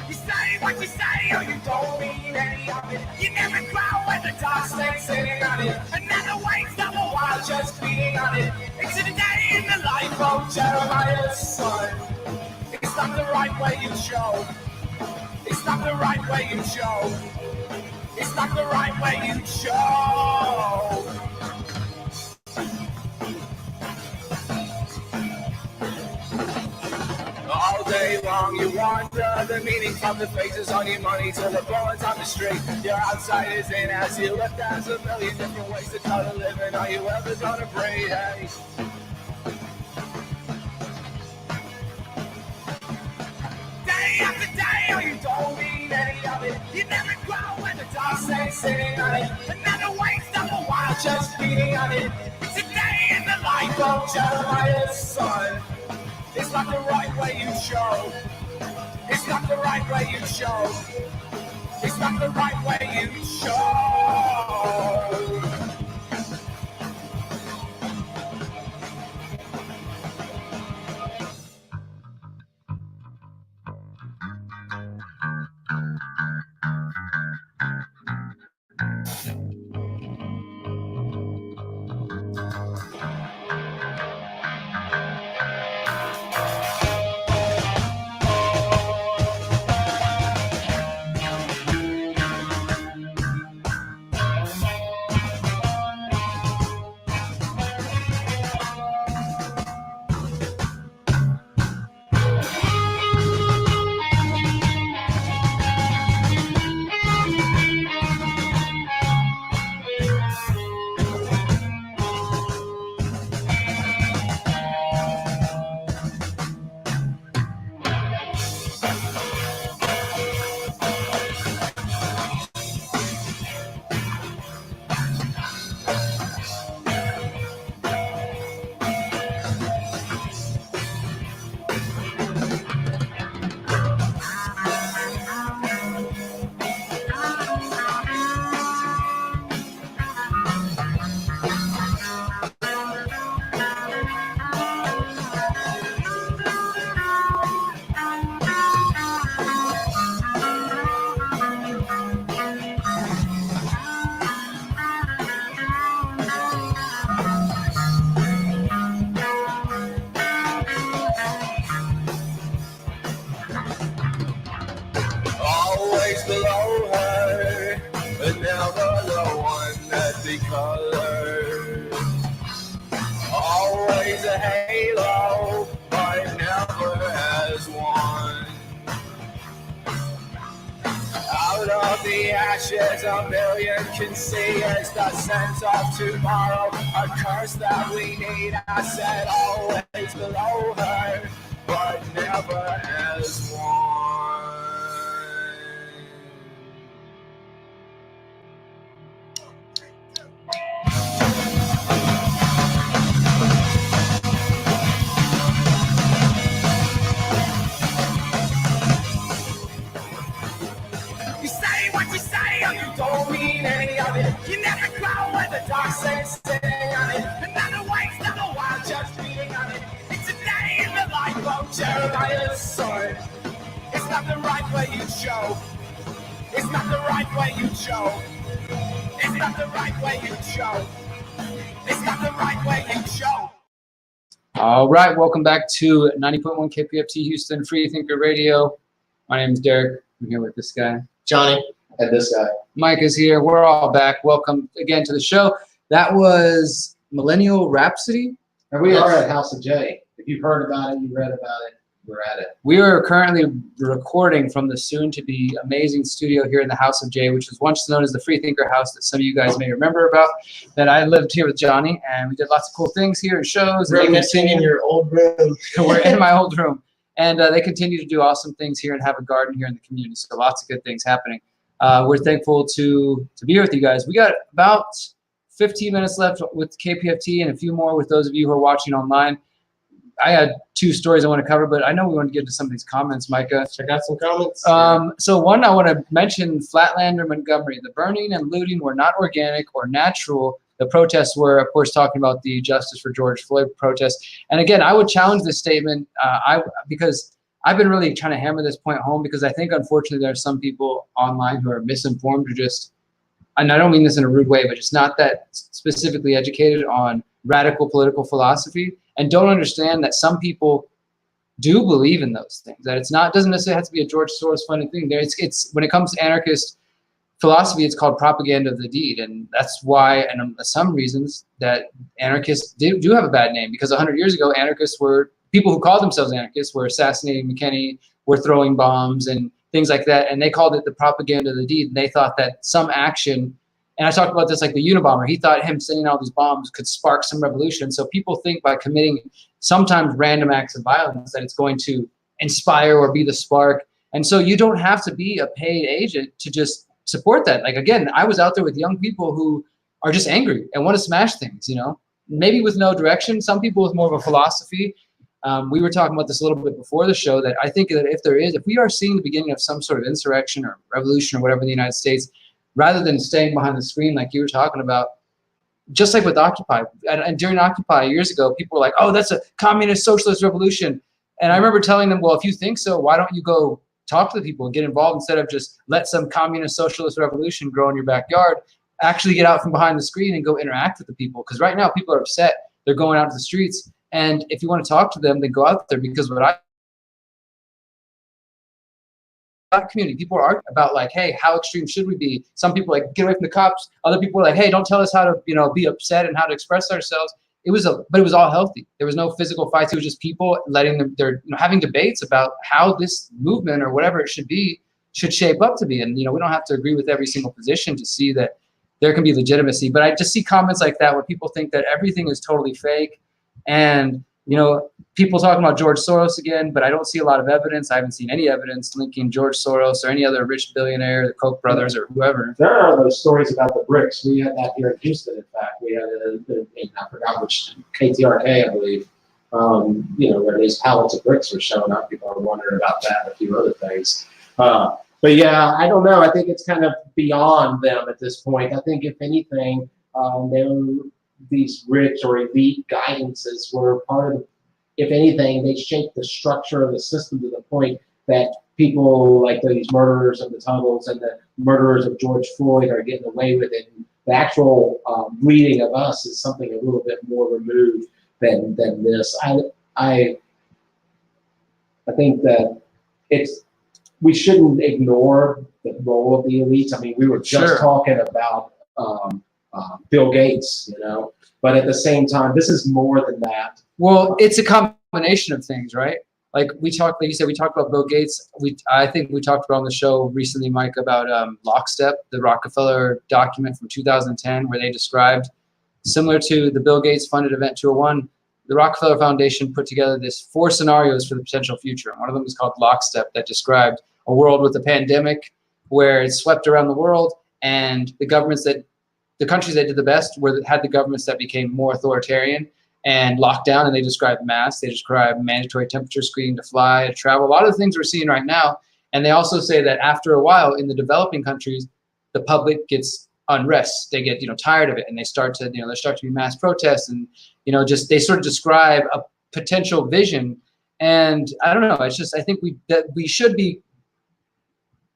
You say say what you say, or you don't mean any of it. You never grow when the dog stays sitting on it. Another waste of a while just being on it. It's a day in the life of Jeremiah's son. It's not the right way you show. It's not the right way you show. It's not the right way you show. All day long you wander the meaning from the faces on your money to the bullets on the street. Your outside is in as you look. There's a million different ways to try to live, and are you ever gonna breathe? Hey. Day after day, or you don't mean any of it. You never grow when the dog stays sitting on it. Another waste of a while just beating on it. It's a day in the life of Jeremiah's son. It's not the right way you show. It's not the right way you show. It's not the right way you show. Always below her, but never the one that they color. Always a halo, but never as one. Out of the ashes, a million can see as the sense of tomorrow. A curse that we need, I said, always below her, but never as one. You say what you say, or you don't mean any of it. You never grow when the dog stays sitting on it. Another waste of a while just beating on it. It's a day in the life of Jeremiah's son. It's not the right way you show. It's not the right way you show. It's not the right way you show. It's not the right way you show. All right, welcome back to 90.1 KPFT Houston Free Thinker Radio. My name is Derrick. I'm here with this guy, Johnny. And this guy. Micah's here. We're all back. Welcome again to the show. That was Millennial Rhapsody. And we are at House of J. If you've heard about it, you read about it, we're at it. We are currently recording from the soon-to-be amazing studio here in the House of J, which was once known as the Free Thinker House that some of you guys may remember about. That I lived here with Johnny, and we did lots of cool things here and shows. Reminiscing in your old room. We're in my old room. And they continue to do awesome things here and have a garden here in the community. So lots of good things happening. We're thankful to be here with you guys. We got about 15 minutes left with KPFT and a few more with those of you who are watching online. I had two stories I want to cover, but I know we want to get to some of these comments, Micah. Check out some comments. So one, I want to mention Flatlander Montgomery. The burning and looting were not organic or natural. The protests were, of course, talking about the Justice for George Floyd protests. And again, I would challenge this statement because I've been really trying to hammer this point home because I think, unfortunately, there are some people online who are misinformed or just, and I don't mean this in a rude way, but just not that specifically educated on radical political philosophy and don't understand that some people do believe in those things, that it's not, doesn't necessarily have to be a George Soros funded thing. It's when it comes to anarchist philosophy, it's called propaganda of the deed. And that's why, and some reasons, that anarchists do have a bad name, because 100 years ago, anarchists were, people who called themselves anarchists were assassinating McKinney, were throwing bombs and things like that. And they called it the propaganda of the deed. And they thought that some action, and I talked about this like the Unabomber, he thought him sending all these bombs could spark some revolution. So people think by committing sometimes random acts of violence that it's going to inspire or be the spark. And so you don't have to be a paid agent to just support that. Like, again, I was out there with young people who are just angry and want to smash things, you know, maybe with no direction. Some people with more of a philosophy. We were talking about this a little bit before the show, that I think that if we are seeing the beginning of some sort of insurrection or revolution or whatever in the United States, rather than staying behind the screen like you were talking about, just like with Occupy, and during Occupy years ago, people were like, oh, that's a communist socialist revolution. And I remember telling them, well, if you think so, why don't you go talk to the people and get involved instead of just let some communist socialist revolution grow in your backyard? Actually get out from behind the screen and go interact with the people. Because right now people are upset. They're going out to the streets. And if you want to talk to them, then go out there, because what community, people are arguing about, like, hey, how extreme should we be? Some people like, get away from the cops. Other people are like, hey, don't tell us how to, you know, be upset and how to express ourselves. But it was all healthy. There was no physical fights. It was just people letting them, they're, you know, having debates about how this movement or whatever it should be should shape up to be. And, you know, we don't have to agree with every single position to see that there can be legitimacy. But I just see comments like that where people think that everything is totally fake. And, you know, people talking about George Soros again, but I don't see a lot of evidence. I haven't seen any evidence linking George Soros or any other rich billionaire, the Koch brothers or whoever. There are those stories about the bricks. We had that here in Houston, in fact. We had, I forgot which, KTRK, I believe, you know, where these pallets of bricks were showing up. People are wondering about that and a few other things. But yeah, I don't know. I think it's kind of beyond them at this point. I think, if anything, these rich or elite guidances were part of, if anything, they shaped the structure of the system to the point that people like these murderers of the tunnels and the murderers of George Floyd are getting away with it. And the actual bleeding of us is something a little bit more removed than this. I think that we shouldn't ignore the role of the elites. I mean, we were just talking about Bill Gates, you know, but at the same time, this is more than that. Well, it's a combination of things, right? Like we talked, like you said, we talked about Bill Gates. I think we talked about on the show recently, Mike, about Lockstep, the Rockefeller document from 2010, where they described, similar to the Bill Gates funded Event 201, the Rockefeller Foundation put together this 4 scenarios for the potential future. And one of them was called Lockstep, that described a world with a pandemic where it swept around the world, and the governments that, the countries that did the best had the governments that became more authoritarian and locked down, and they described masks, they described mandatory temperature screening to fly, to travel, a lot of the things we're seeing right now. And they also say that after a while in the developing countries, the public gets unrest. They get, you know, tired of it, and they start to, you know, there start to be mass protests, and, you know, just they sort of describe a potential vision. And I don't know, it's just, I think we should be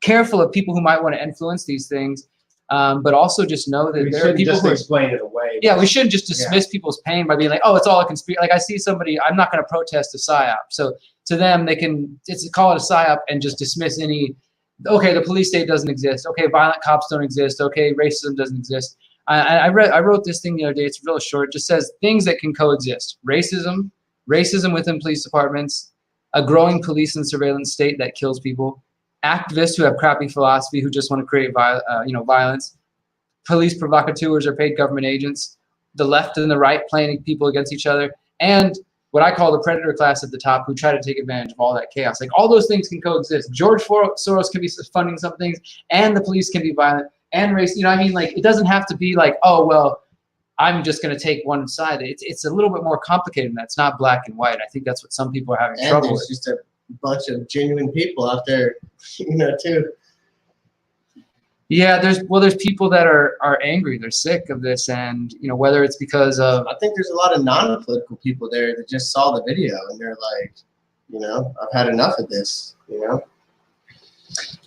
careful of people who might want to influence these things, but also just know that there are people who explain it away. Yeah, we shouldn't just dismiss people's pain by being like, oh, it's all a conspiracy. Like, I see somebody, I'm not going to protest a PSYOP. So to them, they can call it a PSYOP and just dismiss any, okay, the police state doesn't exist. Okay, violent cops don't exist. Okay, racism doesn't exist. I wrote this thing the other day. It's real short. It just says things that can coexist: racism within police departments, a growing police and surveillance state that kills people, activists who have crappy philosophy who just want to create violence, police provocateurs or paid government agents, the left and the right playing people against each other, and what I call the predator class at the top who try to take advantage of all that chaos. Like, all those things can coexist. George Soros can be funding some things, and the police can be violent, and race. You know what I mean? Like, it doesn't have to be like, oh, well, I'm just going to take one side. It's a little bit more complicated than that. It's not black and white. I think that's what some people are having trouble with. There's just a bunch of genuine people out there, you know, too. Yeah, there's people that are angry. They're sick of this, and, you know, whether it's because of, I think there's a lot of non-political people there that just saw the video and they're like, you know, I've had enough of this, you know.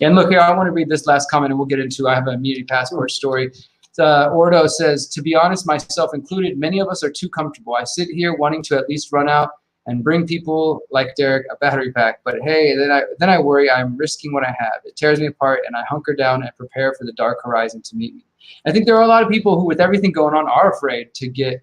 And look here, I want to read this last comment and we'll get into, I have a immunity passport story. Ordo says, to be honest, myself included, many of us are too comfortable. I sit here wanting to at least run out and bring people like Derrick a battery pack. But hey, then I worry I'm risking what I have. It tears me apart and I hunker down and prepare for the dark horizon to meet me. I think there are a lot of people who, with everything going on, are afraid to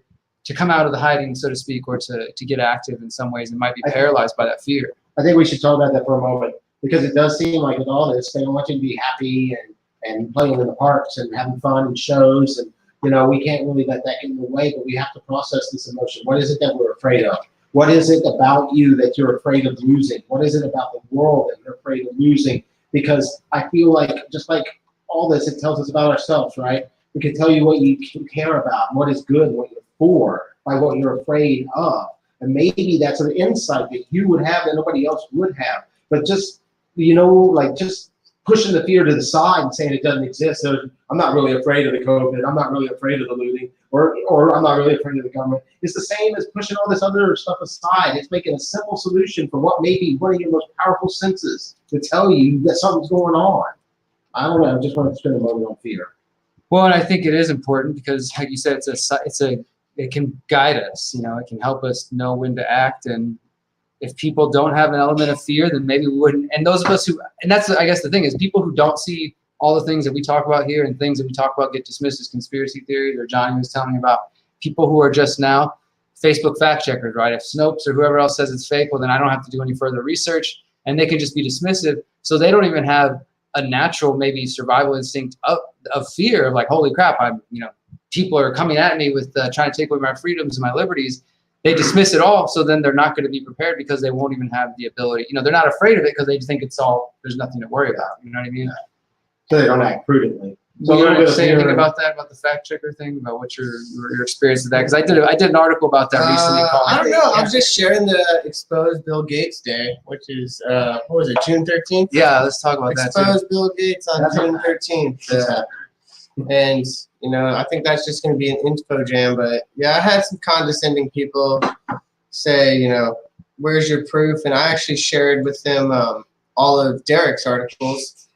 come out of the hiding, so to speak, or to get active in some ways and might be paralyzed by that fear. I think we should talk about that for a moment, because it does seem like with all this, they want you to be happy and playing in the parks and having fun and shows. And, you know, we can't really let that get in the way, but we have to process this emotion. What is it that we're afraid of? What is it about you that you're afraid of losing? What is it about the world that you're afraid of losing? Because I feel like, just like all this, it tells us about ourselves, right? We can tell you what you care about, what is good, what you're for, by what you're afraid of. And maybe that's an insight that you would have that nobody else would have. But just, you know, like just pushing the fear to the side and saying it doesn't exist. So I'm not really afraid of the COVID. I'm not really afraid of the looting, or I'm not really afraid of the government. It's the same as pushing all this other stuff aside. It's making a simple solution for what may be one of your most powerful senses to tell you that something's going on. I don't know. I just want to spend a moment on fear. Well, and I think it is important because, like you said, it can guide us. You know, it can help us know when to act. And if people don't have an element of fear, then maybe we wouldn't. And those of us who, and that's, I guess, the thing is, people who don't see all the things that we talk about here and things that we talk about get dismissed as conspiracy theories, or Johnny was telling me about people who are just now Facebook fact checkers, right? If Snopes or whoever else says it's fake, well, then I don't have to do any further research, and they can just be dismissive. So they don't even have a natural, maybe survival instinct of fear of like, holy crap, people are coming at me with trying to take away my freedoms and my liberties. They dismiss it all, so then they're not going to be prepared because they won't even have the ability. You know, they're not afraid of it because they just think it's all, there's nothing to worry about. You know what I mean? So they don't act prudently. So you want to say anything about that, about the fact checker thing, about what your experience with that? Because I did an article about that recently. I don't know. I'm just sharing the Exposed Bill Gates Day, which is what was it, June 13th? Yeah, let's talk about that too. Exposed Bill Gates on June 13th. And you know, I think that's just going to be an info jam. But yeah, I had some condescending people say, you know, where's your proof? And I actually shared with them all of Derrick's articles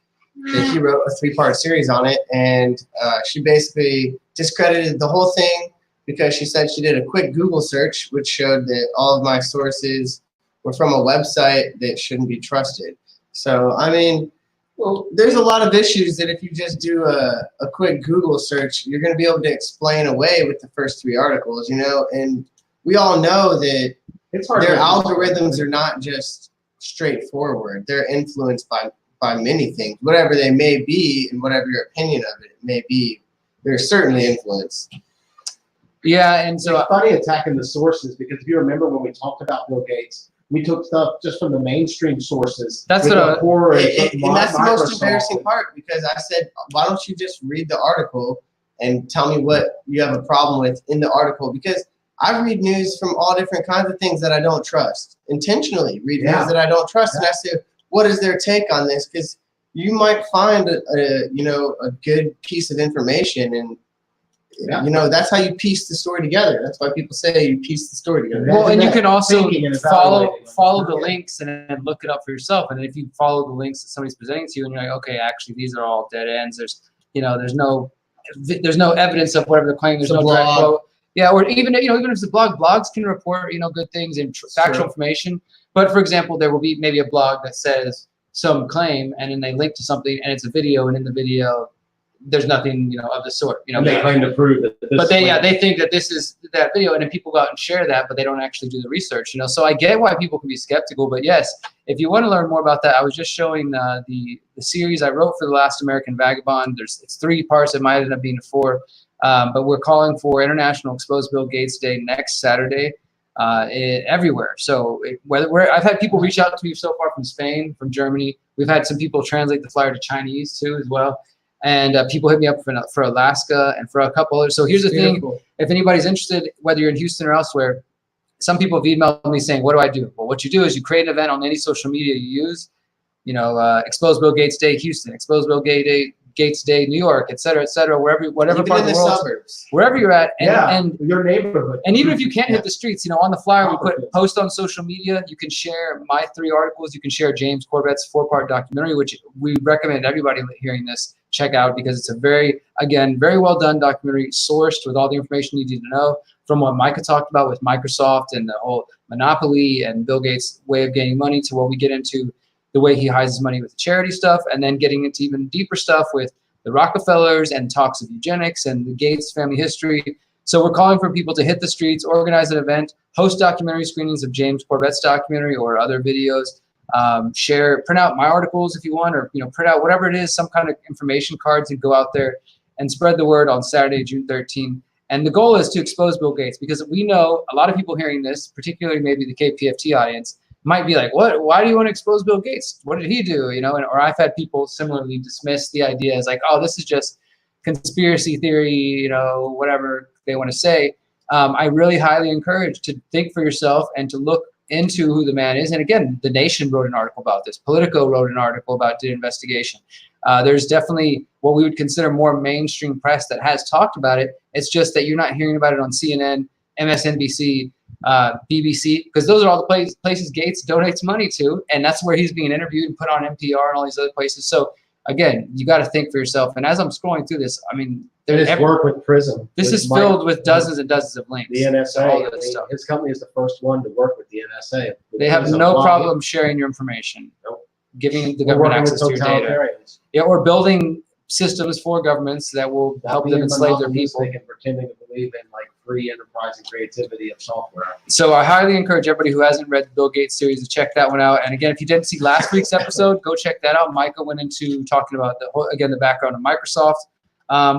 that he wrote, a 3-part series on it. And she basically discredited the whole thing because she said she did a quick Google search, which showed that all of my sources were from a website that shouldn't be trusted. So, I mean, well, there's a lot of issues that if you just do a quick Google search, you're going to be able to explain away with the first 3 articles, you know. And we all know that their algorithms are not just straightforward. They're influenced by many things, whatever they may be, and whatever your opinion of it may be. They're certainly influenced. Yeah, and so it's funny attacking the sources, because if you remember when we talked about Bill Gates, we took stuff just from the mainstream sources. That's and that's the most embarrassing part, because I said, why don't you just read the article and tell me what you have a problem with in the article? Because I read news from all different kinds of things that I don't trust. Intentionally read news that I don't trust, and I say, what is their take on this? Because you might find a good piece of information, and you know, that's how you piece the story together. That's why people say you piece the story together. Well, and you can also follow the links and look it up for yourself. And if you follow the links that somebody's presenting to you, and you're like, okay, actually these are all dead ends. There's no evidence of whatever they're claiming. There's no direct quote. Yeah, or even if it's a blog, blogs can report good things and factual information. But for example, there will be maybe a blog that says some claim, and then they link to something, and it's a video, and in the video there's nothing of the sort. They claim to prove that. They think that this is that video, and then people go out and share that, but they don't actually do the research. So I get why people can be skeptical, but yes, if you want to learn more about that, I was just showing the series I wrote for The Last American Vagabond. It's 3 parts. It might end up being 4, but we're calling for International Exposed Bill Gates Day next Saturday. Everywhere. So I've had people reach out to me so far from Spain, from Germany. We've had some people translate the flyer to Chinese too, as well. And people hit me up for Alaska and for a couple others. So here's the thing: if anybody's interested, whether you're in Houston or elsewhere, some people have emailed me saying, "What do I do?" Well, what you do is you create an event on any social media you use. Exposed Bill Gates Day Houston, Exposed Bill Gates Gates Day, New York, et cetera, whatever Even part in of the the world, suburbs. wherever you're at, and your neighborhood. and even if you can't hit the streets, you know, on the flyer we put Corfews. post on social media. You can share my 3 articles. You can share James Corbett's 4-part documentary, which we recommend everybody hearing this check out because it's a very well done documentary, sourced with all the information you need to know, from what Micah talked about with Microsoft and the whole monopoly and Bill Gates' way of gaining money, to what we get into the way he hides his money with charity stuff, and then getting into even deeper stuff with the Rockefellers and talks of eugenics and the Gates family history. So we're calling for people to hit the streets, organize an event, host documentary screenings of James Corbett's documentary or other videos, print out my articles if you want, or print out whatever it is, some kind of information cards, and go out there and spread the word on Saturday, June 13th. And the goal is to expose Bill Gates, because we know a lot of people hearing this, particularly maybe the KPFT audience, might be like, what? Why do you want to expose Bill Gates? What did he do? Or I've had people similarly dismiss the idea as like, oh, this is just conspiracy theory, whatever they want to say. I really highly encourage to think for yourself and to look into who the man is. And again, The Nation wrote an article about this. Politico wrote an article about the investigation. There's definitely what we would consider more mainstream press that has talked about it. It's just that you're not hearing about it on CNN, MSNBC, BBC, because those are all the places Gates donates money to, and that's where he's being interviewed and put on NPR and all these other places. So again, you got to think for yourself. And as I'm scrolling through this, I mean, His work with PRISM. this is filled with dozens and dozens of links. The NSA. All this stuff. His company is the first one to work with the NSA. They have no problem sharing your information, giving the government access to your data. Yeah, or building systems for governments that will help them enslave their people. And pretending to believe in like free enterprise and creativity of software. So I highly encourage everybody who hasn't read the Bill Gates series to check that one out. And again, if you didn't see last week's episode, go check that out. Micah went into talking about the background of Microsoft.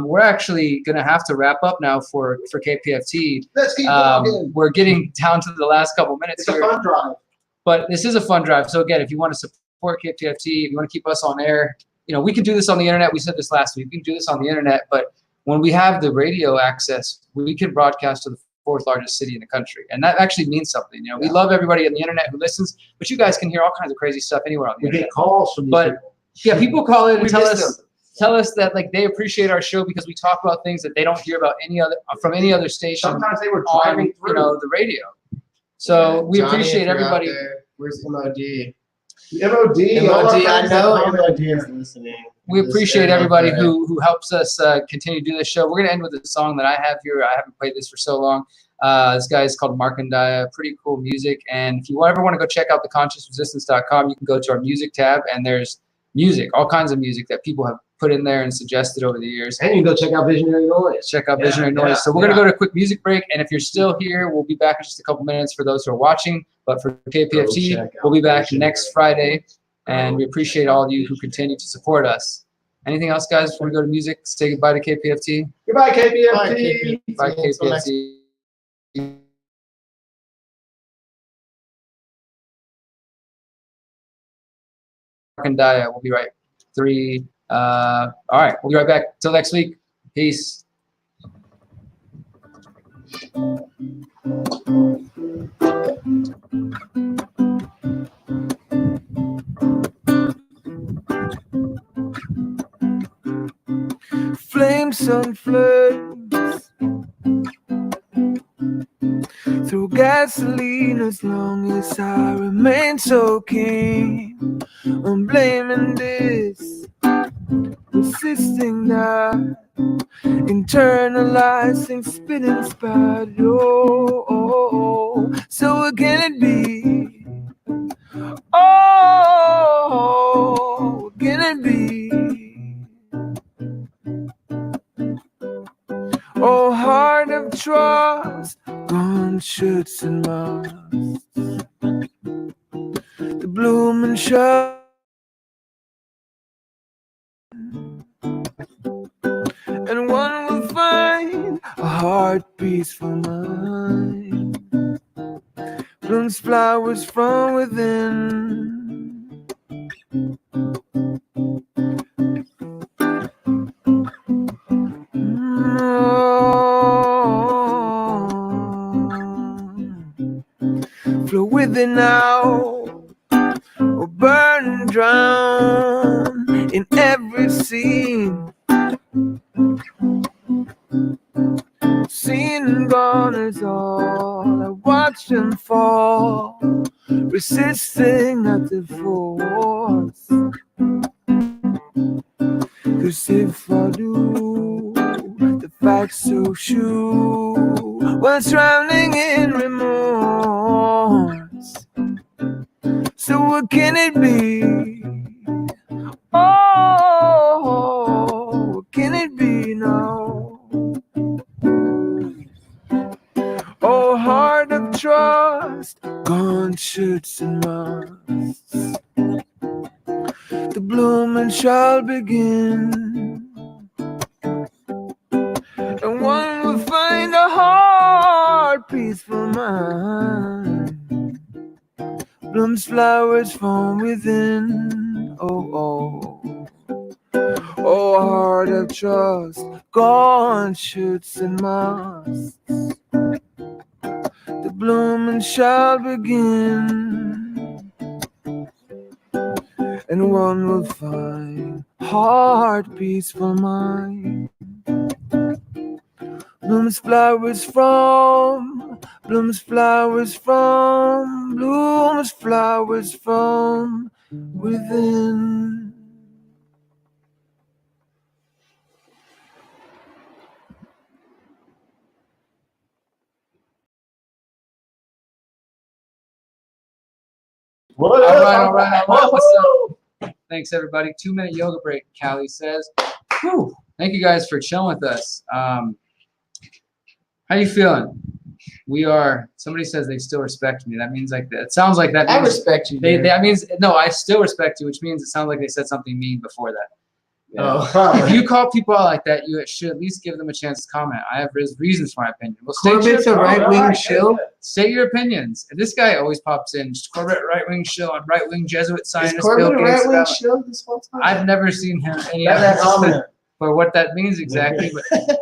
We're actually going to have to wrap up now for KPFT. Let's keep going. We're getting down to the last couple minutes It's here. a fun drive. But this is a fun drive. So again, if you want to support KPFT, if you want to keep us on air, we can do this on the internet. We said this last week. We can do this on the internet, but when we have the radio access, we can broadcast to the 4th largest city in the country, and that actually means something. We love everybody on the internet who listens, but you guys can hear all kinds of crazy stuff anywhere on the internet. We get calls from these people. Yeah, people call in and We tell miss us that like they appreciate our show because we talk about things that they don't hear about from any other station. Sometimes they were on driving through. the radio. So we Johnny, appreciate if you're out everybody. there, where's MOD? MOD. all our MOD, I friends know at MOD is listening. We This appreciate area everybody there. who helps us continue to do this show. We're going to end with a song that I have here. I haven't played this for so long. This guy is called Micah. Pretty cool music. And if you ever want to go check out theconsciousresistance.com, you can go to our music tab, and there's music, all kinds of music that people have put in there and suggested over the years. And you can go check out Visionary Noise. Check out Visionary Noise. So we're going to go to a quick music break. And if you're still here, we'll be back in just a couple minutes for those who are watching. But for KPFT, we'll be back next Friday. And we appreciate all of you who continue to support us. Anything else, guys, before we go to music? Say goodbye to KPFT. Goodbye, KPFT. Bye, Until next KPFT. And Daya, we'll be right. 3. All right, we'll be right back. Till next week. Peace. Flames on flames, through gasoline as long as I remain so keen. I'm blaming this, resisting that, internalizing, spinning spot. Oh, so what can it be? Oh, what can it be? Oh, heart of trust, gunshots and musts, the blooming shut, and one will find a heart peaceful mind, blooms flowers from within. Flow within now, or burn and drown in every scene. gone is all. I watched them fall, resisting at the force. 'Cause if I do, the facts so sure, was drowning in remorse. So what can it be? Oh, what can it be now? Oh, heart of trust, gone shoots and rusts. The blooming shall begin, and one will find a heart peaceful mind. Blooms flowers from within. Oh, oh. Oh, heart of trust, gone shoots and masts. The blooming shall begin, and one will find heart peaceful mind. Blooms flowers from, blooms flowers from, blooms flowers from within. What All up? right, all right, all right. What's Whoa. up? Thanks, everybody. 2-minute yoga break, Callie says. Whew. Thank you guys for chilling with us. How you feeling? We are. Somebody says they still respect me. That means like that. It sounds like that means I respect you. that means no. I still respect you, which means it sounds like they said something mean before that. Yeah, If probably. you call people out like that, you should at least give them a chance to comment. I have reasons for my opinion. Well, Corbett's a right-wing Alright, shill. state your opinions. And this guy always pops in. Corbett, right-wing shill on right-wing Jesuit Is Zionist. Corbett Bill a Gates right-wing about- shill this whole time? I've never seen him any That's evidence dominant. for what that means exactly. But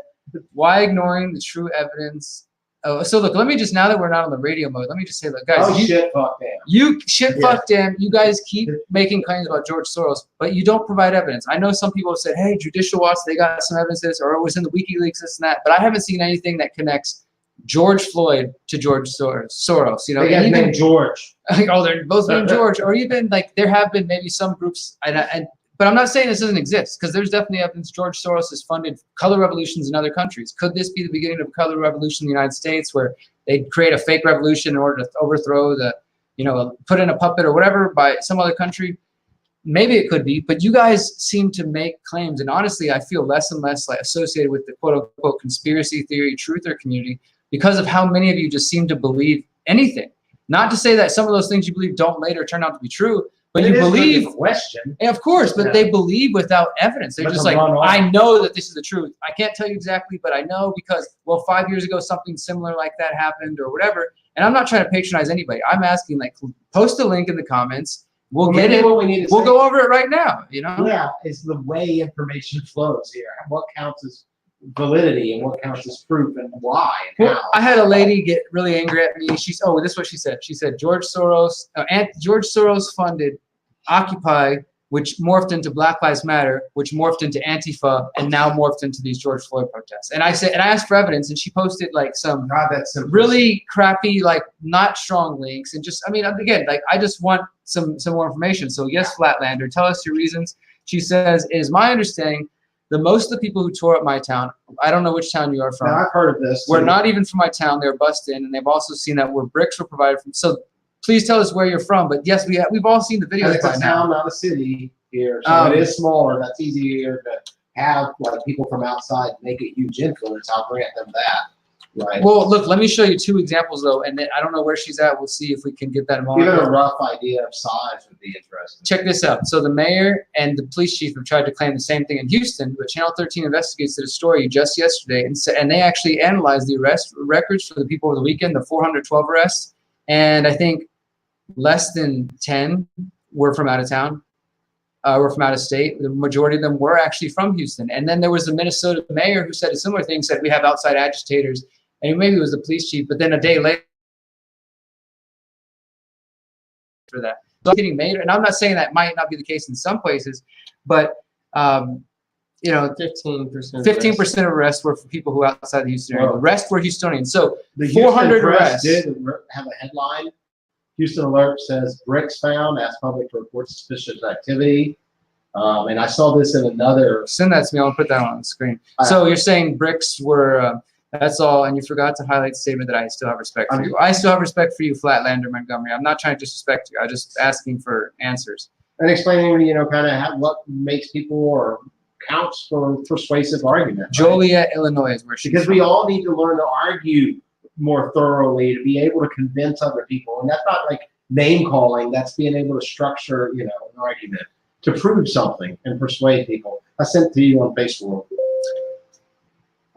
why ignoring the true evidence? Oh, so look, let me just, now that we're not on the radio mode, let me just say, look, guys, Oh shit, fuck damn. you shit Yeah. fuck damn, you guys keep making claims about George Soros, but you don't provide evidence. I know some people have said, hey, Judicial Watch, they got some evidence of this, or it was in the WikiLeaks, this and that, but I haven't seen anything that connects George Floyd to George Soros. You know, They got and named George. oh, they're both named George, or even like there have been maybe some groups, but I'm not saying this doesn't exist, because there's definitely evidence George Soros has funded color revolutions in other countries. Could this be the beginning of a color revolution in the United States, where they create a fake revolution in order to overthrow the, you know, put in a puppet or whatever by some other country? Maybe it could be, but you guys seem to make claims, and honestly, I feel less and less like associated with the quote-unquote conspiracy theory truther community because of how many of you just seem to believe anything. Not to say that some of those things you believe don't later turn out to be true, but you believe. Question. And of course, but Yeah. they believe without evidence. They're But just they're like, wrong. I know that this is the truth. I can't tell you exactly, but I know because, well, 5 years ago, something similar like that happened or whatever. And I'm not trying to patronize anybody. I'm asking, like, post a link in the comments. We'll get it. What we need to We'll say, go over it right now, you know? yeah, is the way information flows here. What counts as validity and what counts as proof and why and Well, how. I had a lady get really angry at me. This is what she said. She said, George Soros funded Occupy, which morphed into Black Lives Matter, which morphed into Antifa, and now morphed into these George Floyd protests. And I asked for evidence, and she posted like some God, that's simple. really crappy, like not strong links, and just, I mean, again, like I just want some more information. So yes, Flatlander, tell us your reasons. She says, it is my understanding that most of the people who tore up my town, I don't know which town you are from, Now, I've heard of this. were not even from my town. They were bussed in, and they've also seen that where bricks were provided from. So please tell us where you're from. But yes, we've all seen the And videos it's by a now. town, not a city here, so it Um, is smaller. That's easier to have like people from outside make a huge influence. I'll grant them that. Right. Well, look, let me show you 2 examples though, and then I don't know where she's at. We'll see if we can get that Even a involved. rough idea of size would be interesting. Check this out. So the mayor and the police chief have tried to claim the same thing in Houston, but Channel 13 Investigates did a story just yesterday, and they actually analyzed the arrest records for the people over the weekend, the 412 arrests, and I think less than 10 were from out of town, were from out of state. The majority of them were actually from Houston. And then there was the Minnesota mayor who said a similar thing, said we have outside agitators, and maybe it was the police chief, but then a day later for that. So getting made, and I'm not saying that might not be the case in some places, but you know, 15%. 15% of arrests were for people who were outside the Houston area. The rest were Houstonians. So The 400 Houston Press arrests. did have a headline. Houston Alert says bricks found. Ask public to report suspicious activity. And I saw this in another. Send that to me. I'll put that on the screen. So you're saying bricks were. That's all, and you forgot to highlight the statement that I still have respect for you. I still have respect for you, Flatlander Montgomery. I'm not trying to disrespect you. I'm just asking for answers. And explaining, you know, kind of what makes people or counts for persuasive argument. Joliet, Illinois is where she's Because from. we all need to learn to argue more thoroughly to be able to convince other people. And that's not like name calling. That's being able to structure, you know, an argument to prove something and persuade people. I sent to you on Facebook.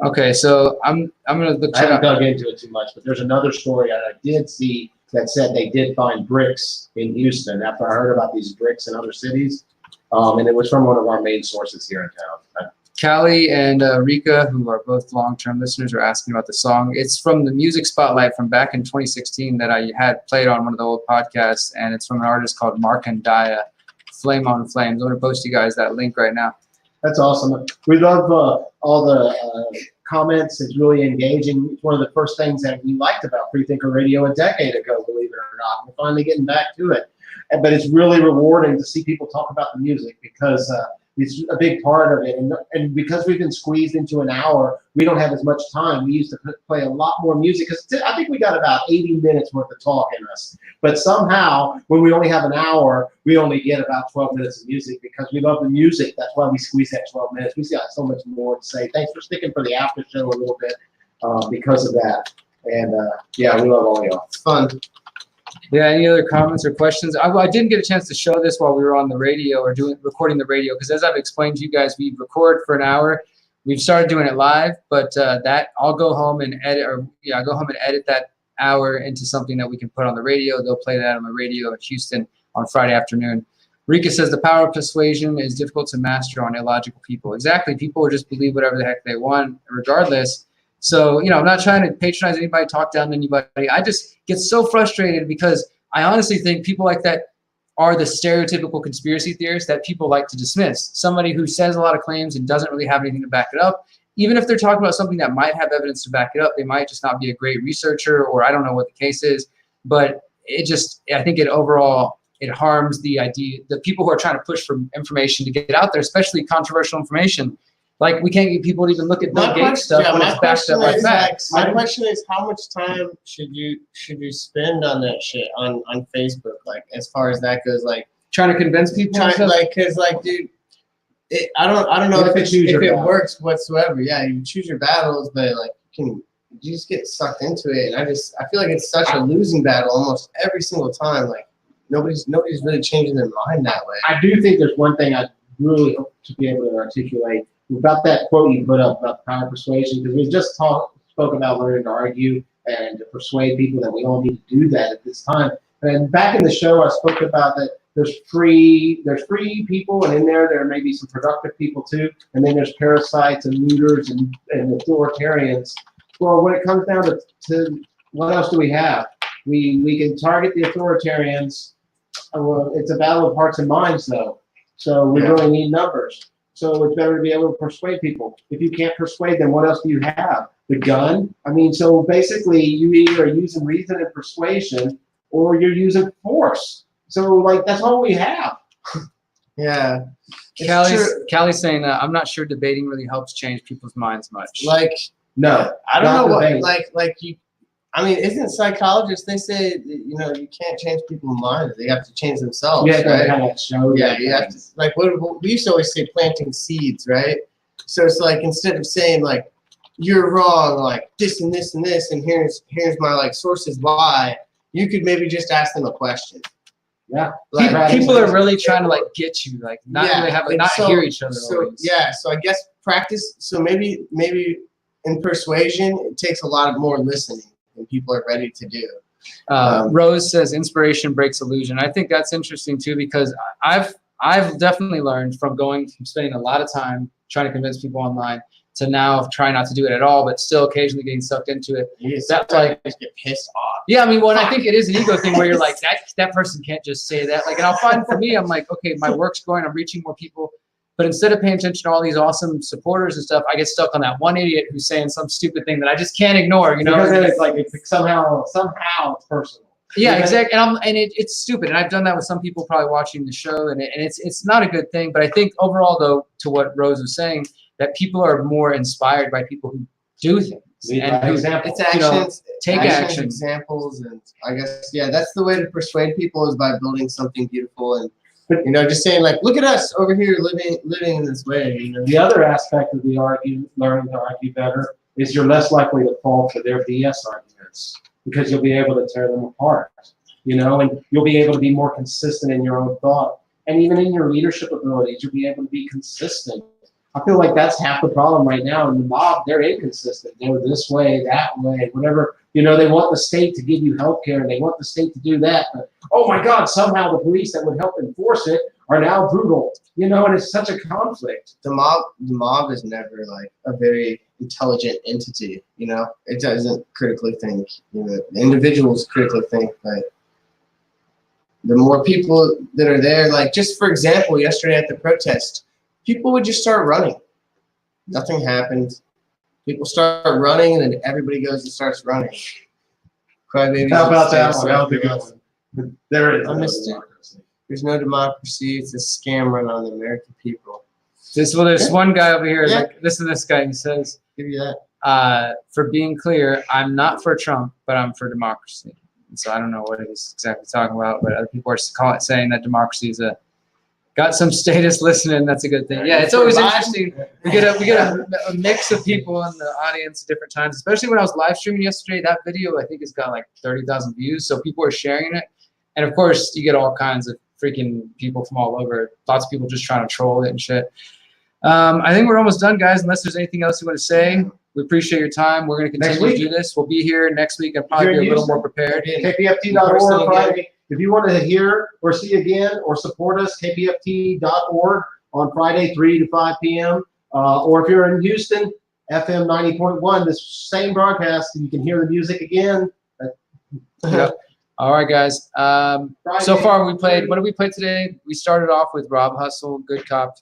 Okay, so I'm gonna look. I haven't dug into it too much, but there's another story that I did see that said they did find bricks in Houston after I heard about these bricks in other cities, and it was from one of our main sources here in town. Callie and Rika, who are both long-term listeners, are asking about the song. It's from the Music Spotlight from back in 2016 that I had played on one of the old podcasts, and it's from an artist called Mark and Daya, Flame on Flames. I'm gonna post you guys that link right now. That's awesome. We love all the comments. It's really engaging. It's one of the first things that we liked about Freethinker Radio a decade ago, believe it or not. We're finally getting back to it. But it's really rewarding to see people talk about the music because it's a big part of it. And because we've been squeezed into an hour, we don't have as much time. We used to play a lot more music because I think we got about 80 minutes worth of talk in us. But somehow, when we only have an hour, we only get about 12 minutes of music because we love the music. That's why we squeeze that 12 minutes. We've got so much more to say. Thanks for sticking for the after show a little bit because of that. And yeah, we love all y'all. It's fun. Yeah, any other comments or questions? I didn't get a chance to show this while we were on the radio or recording the radio because as I've explained to you guys, we record for an hour. We've started doing it live, but that I'll go home and edit, I'll go home and edit that hour into something that we can put on the radio. They'll play that on the radio in Houston on Friday afternoon. Rika says the power of persuasion is difficult to master on illogical people. Exactly. People will just believe whatever the heck they want, regardless. So, you know, I'm not trying to patronize anybody, talk down to anybody. I just get so frustrated because I honestly think people like that are the stereotypical conspiracy theorists that people like to dismiss. Somebody who says a lot of claims and doesn't really have anything to back it up. Even if they're talking about something that might have evidence to back it up, they might just not be a great researcher, or I don't know what the case is. But it just, I think it overall, it harms the idea, the people who are trying to push for information to get out there, especially controversial information. Like, we can't get people to even look at Bill Gates stuff when it's backed up by facts. My question is, how much time should you spend on that shit on Facebook? Like, as far as that goes, like Trying to convince people, and stuff? dude, I don't know if it works whatsoever. Yeah, you choose your battles, but like, you just get sucked into it. And I feel like it's such a losing battle almost every single time. Like, nobody's really changing their mind that way. I do think there's one thing I really hope to be able to articulate about that quote you put up about the power of persuasion, because we just spoke about learning to argue and to persuade people that we all need to do that at this time. And back in the show, I spoke about that there's free people, and in there may be some productive people too, and then there's parasites and looters and authoritarians. Well, when it comes down to what else do we have? We can target the authoritarians. Well, it's a battle of hearts and minds, though. So we really need numbers. So it's better to be able to persuade people. If you can't persuade them, what else do you have? The gun? I mean, so basically you either are using reason and persuasion or you're using force. So, like, that's all we have. Yeah. Callie's saying that I'm not sure debating really helps change people's minds much. Like, no. I don't know what, I mean, isn't psychologists, they say, you know, you can't change people's minds. They have to change themselves, right? Yeah, you have to, like, what we used to always say, planting seeds, right? So it's like, instead of saying, like, you're wrong, like, this and this and this, and here's my, like, sources why, you could maybe just ask them a question. Yeah. Like, people are really trying to, like, get you, like, not really have, not hear each other. So, yeah, so I guess practice, so maybe in persuasion, it takes a lot more listening than people are ready to do. Rose says inspiration breaks illusion. I think that's interesting too, because I've definitely learned from spending a lot of time trying to convince people online to now try not to do it at all, but still occasionally getting sucked into it. That's like just get pissed off. Yeah, I mean, I think it is an ego thing where you're like, that person can't just say that. Like, and I'll find for me, I'm like, okay, my work's growing, I'm reaching more people. But instead of paying attention to all these awesome supporters and stuff, I get stuck on that one idiot who's saying some stupid thing that I just can't ignore, you know? Because then it's like it's somehow it's personal. Yeah, exactly. And it's stupid. And I've done that with some people probably watching the show, and it's not a good thing. But I think overall, though, to what Rose was saying, that people are more inspired by people who do things. And who, It's actions, you know, take action. examples, and I guess that's the way to persuade people, is by building something beautiful and just saying like, look at us over here living in this way. You know, the other aspect of the learning to argue better is you're less likely to fall for their BS arguments because you'll be able to tear them apart. And you'll be able to be more consistent in your own thought, and even in your leadership abilities, you'll be able to be consistent. I feel like that's half the problem right now. In the mob, they're inconsistent. They're this way, that way, whatever. They want the state to give you health care, and they want the state to do that. But, oh, my God, somehow the police that would help enforce it are now brutal. And it's such a conflict. the mob is never like a very intelligent entity. It doesn't critically think. The individuals critically think, but the more people that are there, like just for example, yesterday at the protest, people would just start running. Nothing happened. People start running, and then everybody goes and starts running. Crybabies. How about that one? That was a good one. There is. I missed it. There's no democracy. It's a scam run on the American people. There's one guy over here. Like, listen to this guy. He says, Give you that. for being clear, I'm not for Trump, but I'm for democracy. And so I don't know what he's exactly talking about, but other people are saying that democracy is got some status listening. That's a good thing. Yeah, it's always interesting. We get a mix of people in the audience at different times, especially when I was live streaming yesterday. That video, I think, has got like 30,000 views. So people are sharing it. And of course, you get all kinds of freaking people from all over. Lots of people just trying to troll it and shit. I think we're almost done, guys, unless there's anything else you want to say. We appreciate your time. We're going to continue to do this. We'll be here next week. I'll probably be a little more prepared. KPFT.org Friday. If you want to hear or see again or support us, KPFT.org on Friday, 3 to 5 p.m. Or if you're in Houston, FM 90.1, this same broadcast, you can hear the music again. Yep. All right, guys. So far, what did we play today? We started off with Rob Hustle, Good Cop.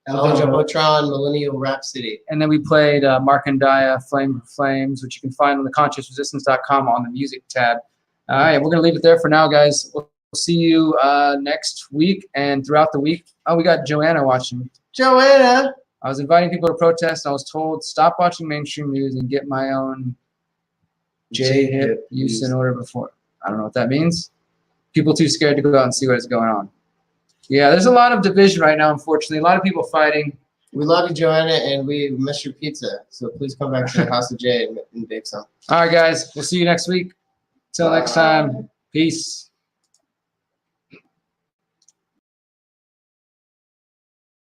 El Jumbotron, Millennial Rhapsody. And then we played Mark and Dia, Flame for Flames, which you can find on the consciousresistance.com on the music tab. All right, we're going to leave it there for now, guys. We'll see you next week and throughout the week. Oh, we got Joanna watching. Joanna! I was inviting people to protest. I was told, stop watching mainstream news and get my own J-hip use in order before. I don't know what that means. People too scared to go out and see what's going on. Yeah, there's a lot of division right now, unfortunately. A lot of people fighting. We love you, Joanna, and we miss your pizza. So please come back to the House of Jay and bake some. All right, guys. We'll see you next week. Till next time. Peace.